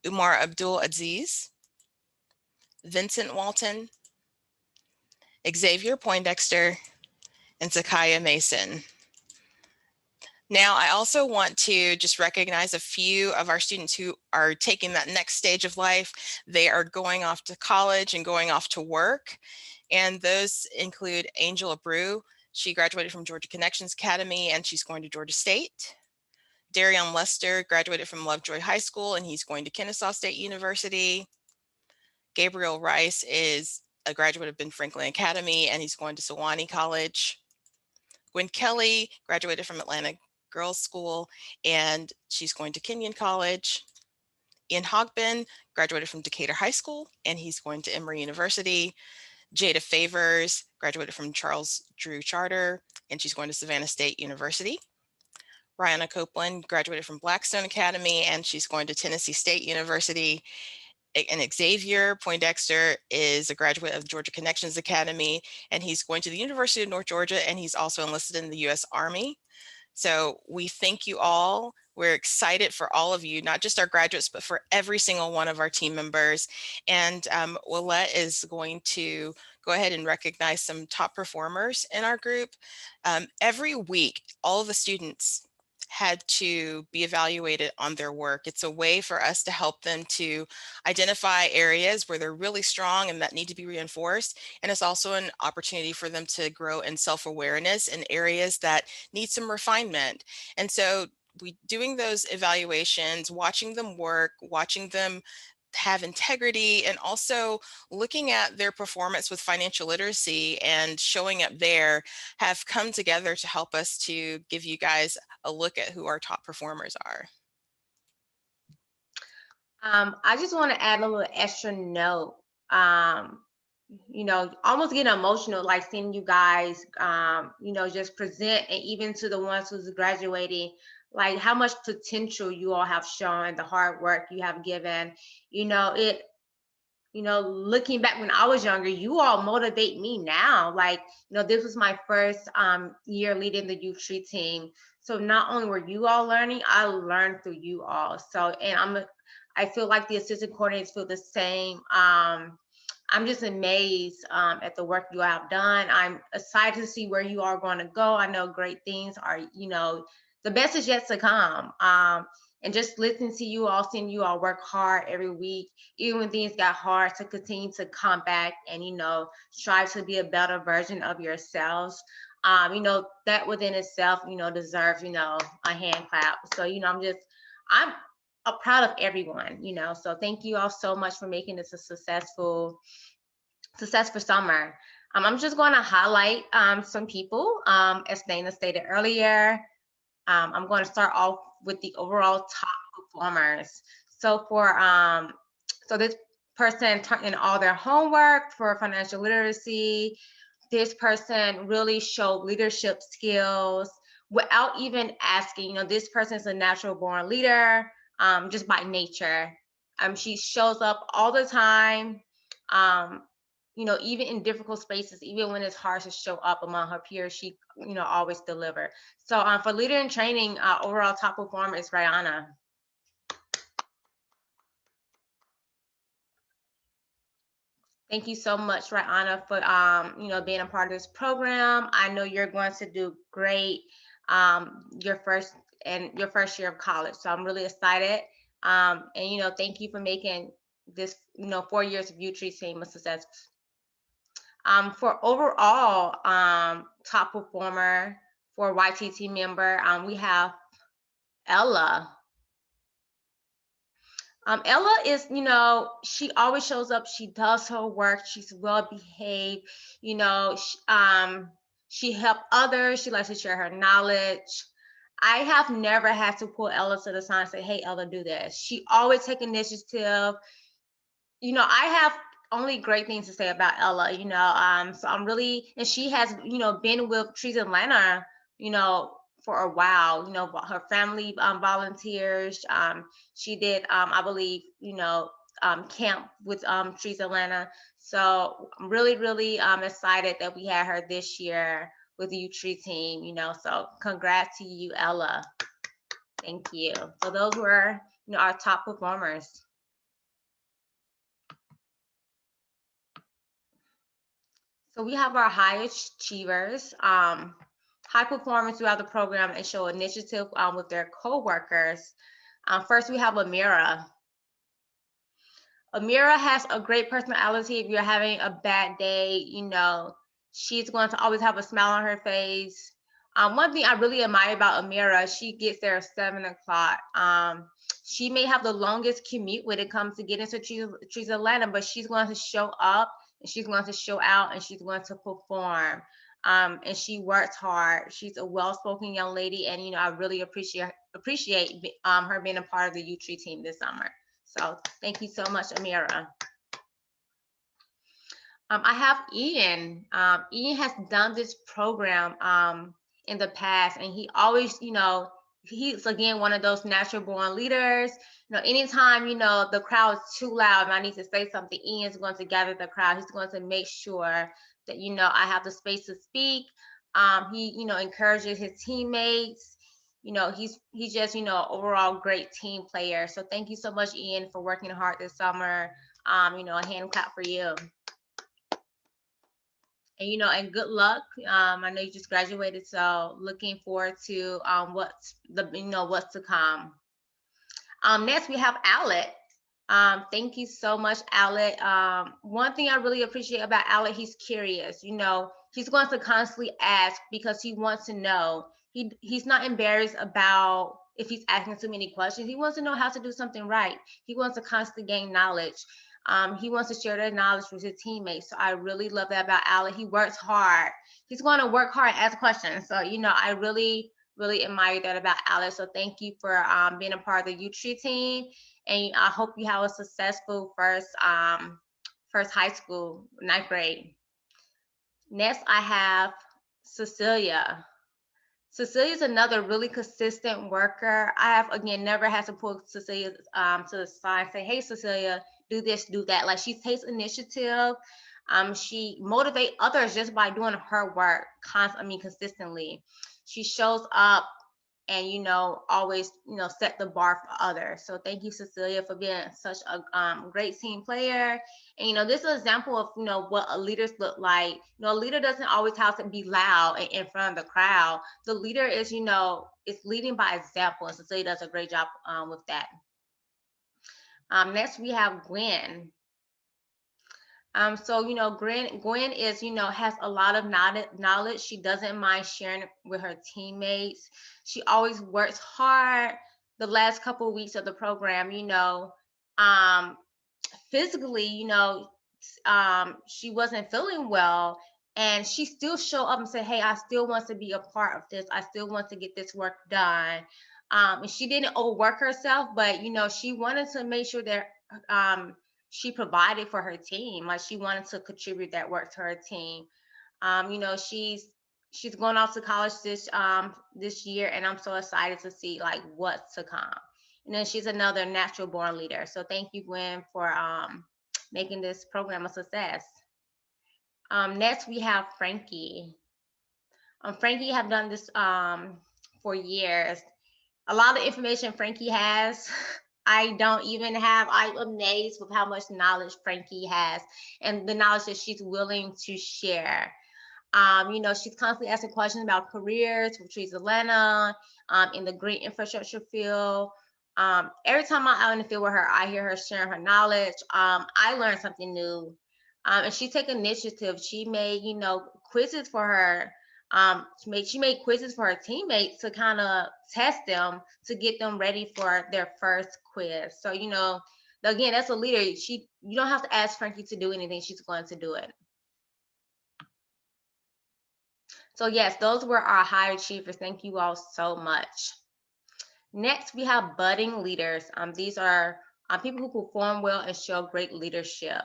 Umar Abdul Aziz, Vincent Walton, Xavier Poindexter, and Zakiah Mason. Now, I also want to just recognize a few of our students who are taking that next stage of life. They are going off to college and going off to work. And those include Angela Brew. She graduated from Georgia Connections Academy and she's going to Georgia State. Darion Lester graduated from Lovejoy High School and he's going to Kennesaw State University. Gabriel Rice is a graduate of Ben Franklin Academy and he's going to Sewanee College. Gwen Kelly graduated from Atlanta Girls School and she's going to Kenyon College. Ian Hogbin graduated from Decatur High School and he's going to Emory University. Jada Favors graduated from Charles Drew Charter and she's going to Savannah State University. Rihanna Copeland graduated from Blackstone Academy and she's going to Tennessee State University. And Xavier Poindexter is a graduate of Georgia Connections Academy and he's going to the University of North Georgia and he's also enlisted in the U.S. Army. So we thank you all. We're excited for all of you, not just our graduates, but for every single one of our team members. And Willette is going to go ahead and recognize some top performers in our group. Every week, all of the students had to be evaluated on their work. It's a way for us to help them to identify areas where they're really strong and that need to be reinforced. And it's also an opportunity for them to grow in self-awareness in areas that need some refinement. And so doing those evaluations, watching them work, watching them have integrity, and also looking at their performance with financial literacy and showing up there have come together to help us to give you guys a look at who our top performers are. I just want to add a little extra note. You know, almost getting emotional, like seeing you guys, you know, just present, and even to the ones who's graduating, like how much potential you all have shown, the hard work you have given. You know, looking back when I was younger, you all motivate me now. Like, you know, this was my first year leading the youth tree team. So not only were you all learning, I learned through you all. So, and I feel like the assistant coordinators feel the same. I'm just amazed at the work you have done. I'm excited to see where you are going to go. I know great things are, you know, the best is yet to come. And just listening to you all, seeing you all work hard every week, even when things got hard, to continue to come back and, you know, strive to be a better version of yourselves. You know, that within itself, you know, deserves, you know, a hand clap. So, you know, I'm proud of everyone, you know, so thank you all so much for making this a successful summer. I'm just going to highlight some people, as Dana stated earlier. I'm going to start off with the overall top performers. So so this person turned in all their homework for financial literacy. This person really showed leadership skills without even asking. You know, this person is a natural born leader, just by nature. She shows up all the time. You know, even in difficult spaces, even when it's hard to show up among her peers, she, you know, always deliver. So for leader in training, overall top performer is Rihanna. Thank you so much, Rihanna, for you know, being a part of this program. I know you're going to do great your first year of college. So I'm really excited. And you know, thank you for making this, you know, 4 years of U-Tree team a success. For overall top performer for YTT member, we have Ella. Ella is, you know, she always shows up. She does her work. She's well behaved. You know, she helps others. She likes to share her knowledge. I have never had to pull Ella to the side and say, "Hey, Ella, do this." She always take initiative. You know, I have only great things to say about Ella, you know, so I'm really, and she has, you know, been with Trees Atlanta, you know, for a while, you know, her family volunteers. She did, I believe, you know, camp with Trees Atlanta. So I'm really, really excited that we had her this year with the U-Tree team, you know, so congrats to you, Ella. Thank you. So those were, you know, our top performers. So we have our high achievers. High high performance throughout the program and show initiative with their coworkers. First, we have Amira. Amira has a great personality. If you're having a bad day, you know, she's going to always have a smile on her face. One thing I really admire about Amira, she gets there at 7 o'clock. She may have the longest commute when it comes to getting to Trees Atlanta, but she's going to show up and she's going to show out and she's going to perform. And she works hard. She's a well-spoken young lady, and you know, I really appreciate her being a part of the U Tree team this summer. So thank you so much, Amira. I have Ian. Ian has done this program in the past, and he always, you know, he's again one of those natural born leaders. You know, anytime, you know, the crowd is too loud and I need to say something, Ian's going to gather the crowd. He's going to make sure that, you know, I have the space to speak. He, you know, encourages his teammates. You know, he's just, you know, overall great team player. So thank you so much, Ian, for working hard this summer. You know, a hand clap for you. And, you know, and good luck. I know you just graduated, so looking forward to what's to come. Next we have Alec. Thank you so much, Alec. One thing I really appreciate about Alec, he's curious. You know, he's going to constantly ask because he wants to know. He's not embarrassed about if he's asking too many questions. He wants to know how to do something right. He wants to constantly gain knowledge. He wants to share that knowledge with his teammates. So I really love that about Alec. He works hard. He's going to work hard and ask questions. So, you know, I really admire that about Alex. So thank you for being a part of the U Tree team. And I hope you have a successful first high school, 9th grade. Next, I have Cecilia. Cecilia is another really consistent worker. I have, again, never had to pull Cecilia to the side and say, hey, Cecilia, do this, do that. Like, she takes initiative. She motivates others just by doing her work consistently. She shows up and, you know, always, you know, set the bar for others. So thank you, Cecilia, for being such a great team player. And, you know, this is an example of, you know, what a leaders look like. You know, a leader doesn't always have to be loud and in front of the crowd. The leader is, you know, is leading by example. And Cecilia does a great job with that. Next, we have Gwen. So, you know, Gwen is, you know, has a lot of knowledge. She doesn't mind sharing with her teammates. She always works hard. The last couple of weeks of the program, you know, physically, you know, she wasn't feeling well, and she still showed up and said, hey, I still want to be a part of this. I still want to get this work done. And she didn't overwork herself, but, you know, she wanted to make sure that she provided for her team. Like, she wanted to contribute that work to her team. You know, she's going off to college this year, and I'm so excited to see like what's to come. And then she's another natural born leader. So thank you, Gwen, for making this program a success. Next, we have Frankie. Frankie have done this for years. A lot of information Frankie has. I don't even have, I'm amazed with how much knowledge Frankie has and the knowledge that she's willing to share. You know, she's constantly asking questions about careers for Trees Atlanta, in the green infrastructure field. Every time I'm out in the field with her, I hear her sharing her knowledge. I learned something new. And she took initiative. She made, you know, quizzes for her. She made quizzes for her teammates to kind of test them to get them ready for their first quiz. So, you know, again, that's a leader. You don't have to ask Frankie to do anything. She's going to do it. So yes, those were our high achievers. Thank you all so much. Next, we have budding leaders. These are people who perform well and show great leadership.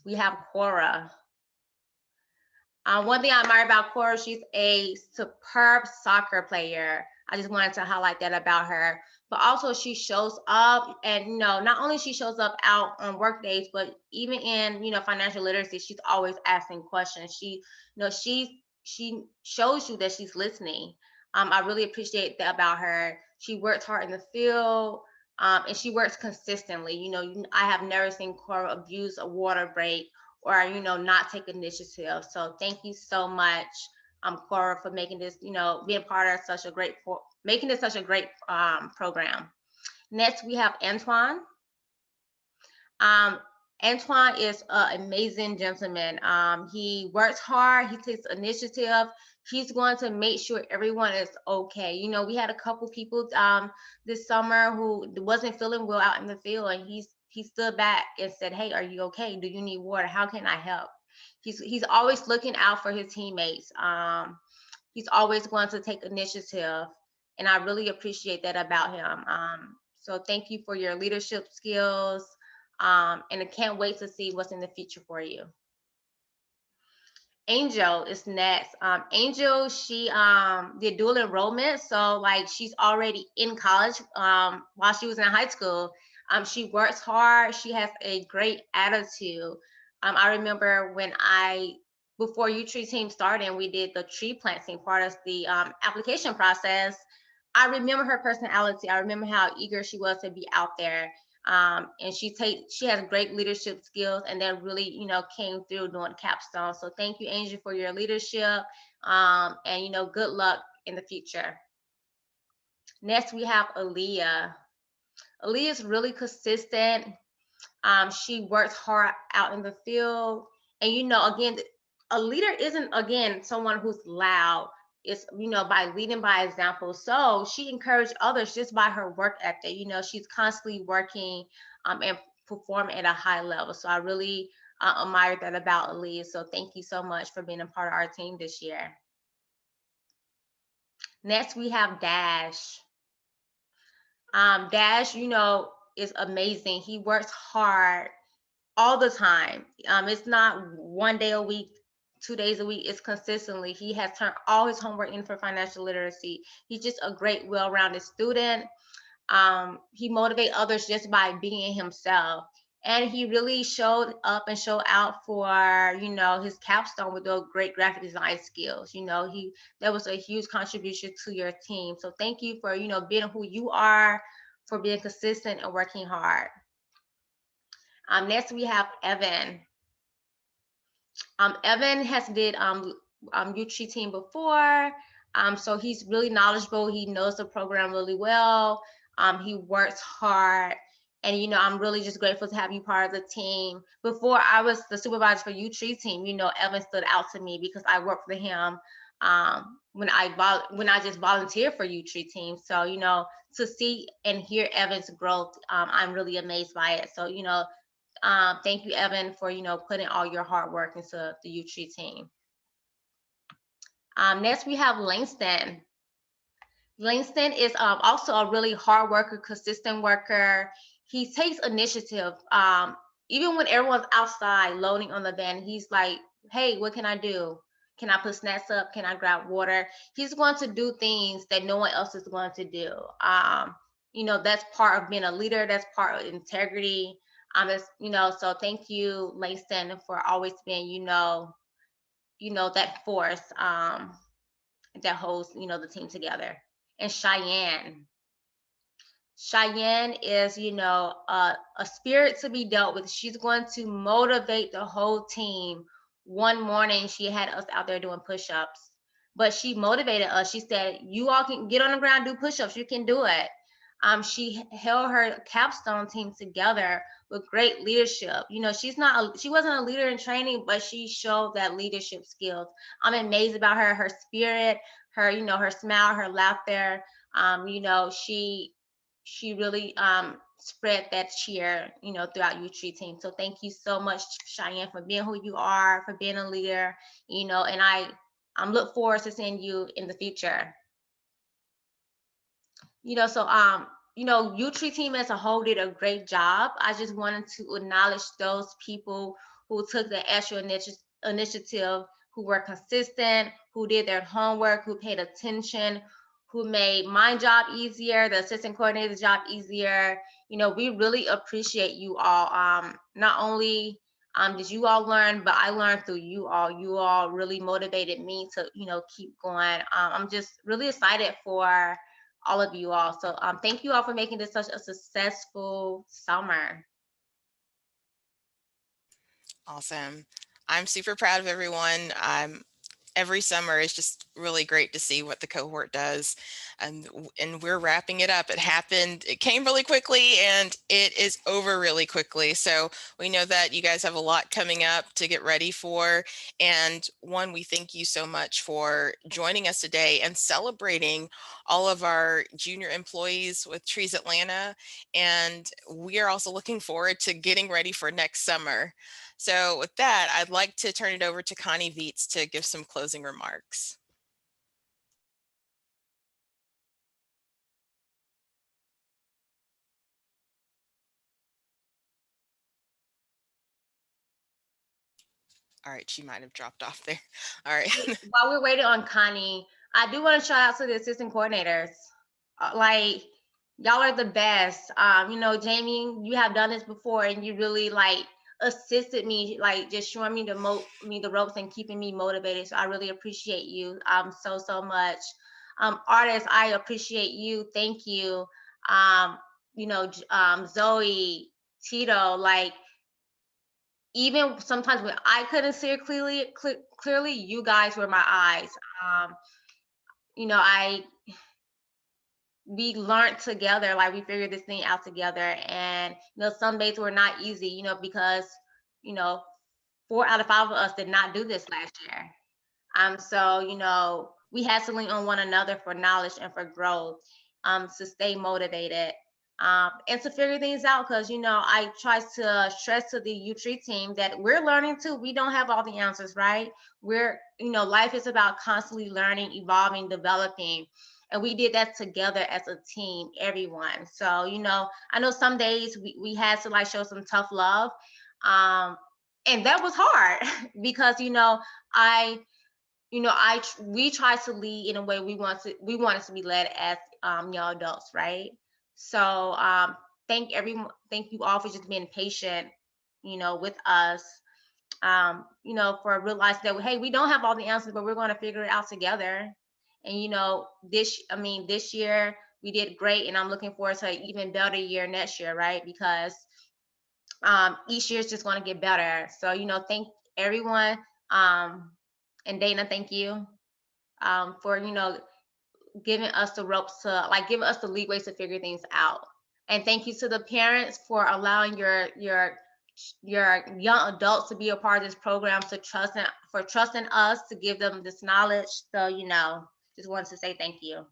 We have Cora. One thing I admire about Cora, she's a superb soccer player. I just wanted to highlight that about her. But also she shows up, and you know, not only she shows up out on work days, but even in, you know, financial literacy, she's always asking questions. She shows you that she's listening. I really appreciate that about her. She works hard in the field, and she works consistently. You know, I have never seen Cora abuse a water break or, you know, not take initiative. So thank you so much Cora, for making this, being part of making this such a great program. Next, we have Antoine. Antoine is an amazing gentleman. He works hard. He takes initiative. He's going to make sure everyone is okay. We had a couple people this summer who wasn't feeling well out in the field, and he stood back and said, "Hey, are you okay? Do you need water? How can I help?" He's always looking out for his teammates. He's always going to take initiative, and I really appreciate that about him. So thank you for your leadership skills. And I can't wait to see what's in the future for you. Angel is next. Angel, she did dual enrollment, so like she's already in college while she was in high school. She works hard. She has a great attitude. I remember when before U Tree team started and we did the tree planting part of the application process, I remember her personality. I remember how eager she was to be out there. And she has great leadership skills, and that really, came through doing capstone. So thank you, Angel, for your leadership. And good luck in the future. Next, we have Aaliyah. Aaliyah is really consistent. She works hard out in the field. And, again, a leader isn't, again, someone who's loud. It's, by leading by example. So she encouraged others just by her work ethic. She's constantly working and performing at a high level. So I really admire that about Aaliyah. So thank you so much for being a part of our team this year. Next, we have Dash. Dash, is amazing. He works hard all the time. It's not one day a week, 2 days a week. It's consistently. He has turned all his homework in for financial literacy. He's just a great, well-rounded student. He motivates others just by being himself. And he really showed up and showed out for, his capstone with those great graphic design skills. That was a huge contribution to your team. So thank you for, being who you are, for being consistent and working hard. Next, we have Evan. Evan has did U Tree team before, so he's really knowledgeable. He knows the program really well. He works hard, and I'm really just grateful to have you part of the team. Before I was the supervisor for U Tree team, Evan stood out to me because I worked for him when I just volunteered for U Tree team. So to see and hear Evan's growth, I'm really amazed by it. So thank you, Evan, for putting all your hard work into the U Tree team. Next, we have Langston. Langston is also a really hard worker, consistent worker. He takes initiative. Even when everyone's outside loading on the van, he's like, "Hey, what can I do? Can I put snacks up? Can I grab water?" He's going to do things that no one else is going to do. That's part of being a leader. That's part of integrity. So thank you, Langston, for always being, that force that holds, the team together. And Cheyenne. Cheyenne is, a spirit to be dealt with. She's going to motivate the whole team. One morning, she had us out there doing push-ups, but she motivated us. She said, "You all can get on the ground, do push-ups. You can do it." She held her capstone team together with great leadership. She wasn't a leader in training, but she showed that leadership skills. I'm amazed about her spirit, her, her smile, her laughter. She really spread that cheer, throughout U Tree team. So thank you so much, Cheyenne, for being who you are, for being a leader, and I'm look forward to seeing you in the future. U Tree team as a whole did a great job. I just wanted to acknowledge those people who took the extra initiative, who were consistent, who did their homework, who paid attention, who made my job easier, the assistant coordinator's job easier. We really appreciate you all. Not only did you all learn, but I learned through you all. You all really motivated me to, keep going. I'm just really excited for all of you all. So thank you all for making this such a successful summer. Awesome. I'm super proud of everyone. every summer is just really great to see what the cohort does. And we're wrapping it up. It came really quickly and it is over really quickly. So we know that you guys have a lot coming up to get ready for. And one, we thank you so much for joining us today and celebrating all of our junior employees with Trees Atlanta. And we are also looking forward to getting ready for next summer. So with that, I'd like to turn it over to Connie Viets to give some closing remarks. All right, she might have dropped off there. All right. While we're waiting on Connie, I do want to shout out to the assistant coordinators. Like, y'all are the best. You know, Jamie, you have done this before, and you really like assisted me, like just showing me the ropes and keeping me motivated. So I really appreciate you so much. Artists, I appreciate you. Thank you. You know, Zoe, Tito, like, even sometimes when I couldn't see it clearly, you guys were my eyes. You know, we learned together, like we figured this thing out together. And you know, some days were not easy, you know, because you know, 4 out of 5 of us did not do this last year. So you know, we had to lean on one another for knowledge and for growth, to stay motivated, and to figure things out. Because you know, I try to stress to the U3 team that we're learning too. We don't have all the answers, right? You know, life is about constantly learning, evolving, developing. And we did that together as a team, everyone. So, you know, I know some days we had to like show some tough love. And that was hard because, you know, we try to lead in a way we wanted to be led as young adults, right? So thank you all for just being patient, you know, with us. You know, for realizing that, hey, we don't have all the answers, but we're going to figure it out together. And you know, this year we did great, and I'm looking forward to an even better year next year, right? Because each year is just going to get better. So you know, thank everyone. And Dana, thank you for, you know, giving us the ropes to, like, giving us the leeways to figure things out. And thank you to the parents for allowing your young adults to be a part of this program, for trusting us to give them this knowledge. So, you know, just wanted to say thank you.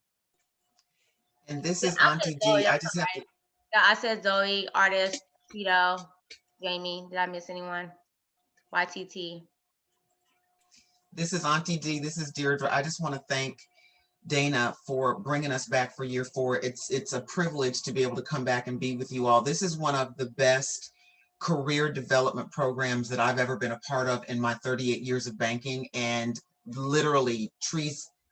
And this is Auntie D. I just have to. Yeah, I said Zoe, artist, Tito, Jamie. Did I miss anyone? YTT. This is Auntie D. This is Deirdre. I just want to thank Dana for bringing us back for year 4. It's a privilege to be able to come back and be with you all. This is one of the best career development programs that I've ever been a part of in my 38 years of banking. And literally,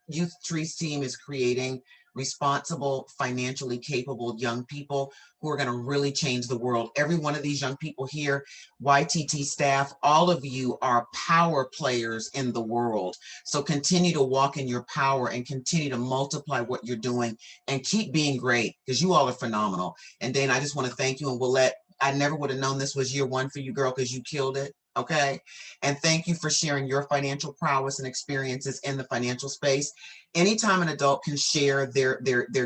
Youth Trees team is creating responsible, financially capable young people who are going to really change the world. Every one of these young people here, YTT staff, all of you are power players in the world. So continue to walk in your power and continue to multiply what you're doing and keep being great, because you all are phenomenal. And Dana, I just want to thank you, and I never would have known this was year 1 for you, girl, because you killed it. Okay. And thank you for sharing your financial prowess and experiences in the financial space. Anytime an adult can share their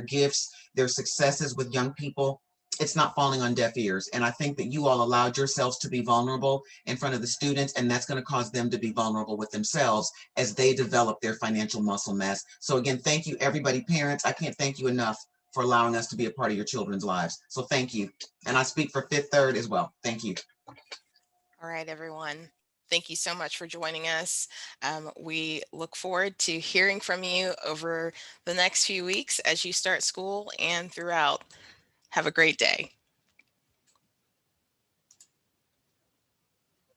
gifts, their successes with young people, it's not falling on deaf ears. And I think that you all allowed yourselves to be vulnerable in front of the students, and that's going to cause them to be vulnerable with themselves as they develop their financial muscle mass. So again, thank you, everybody. Parents, I can't thank you enough for allowing us to be a part of your children's lives. So thank you. And I speak for Fifth Third as well. Thank you. All right, everyone. Thank you so much for joining us. We look forward to hearing from you over the next few weeks as you start school and throughout. Have a great day.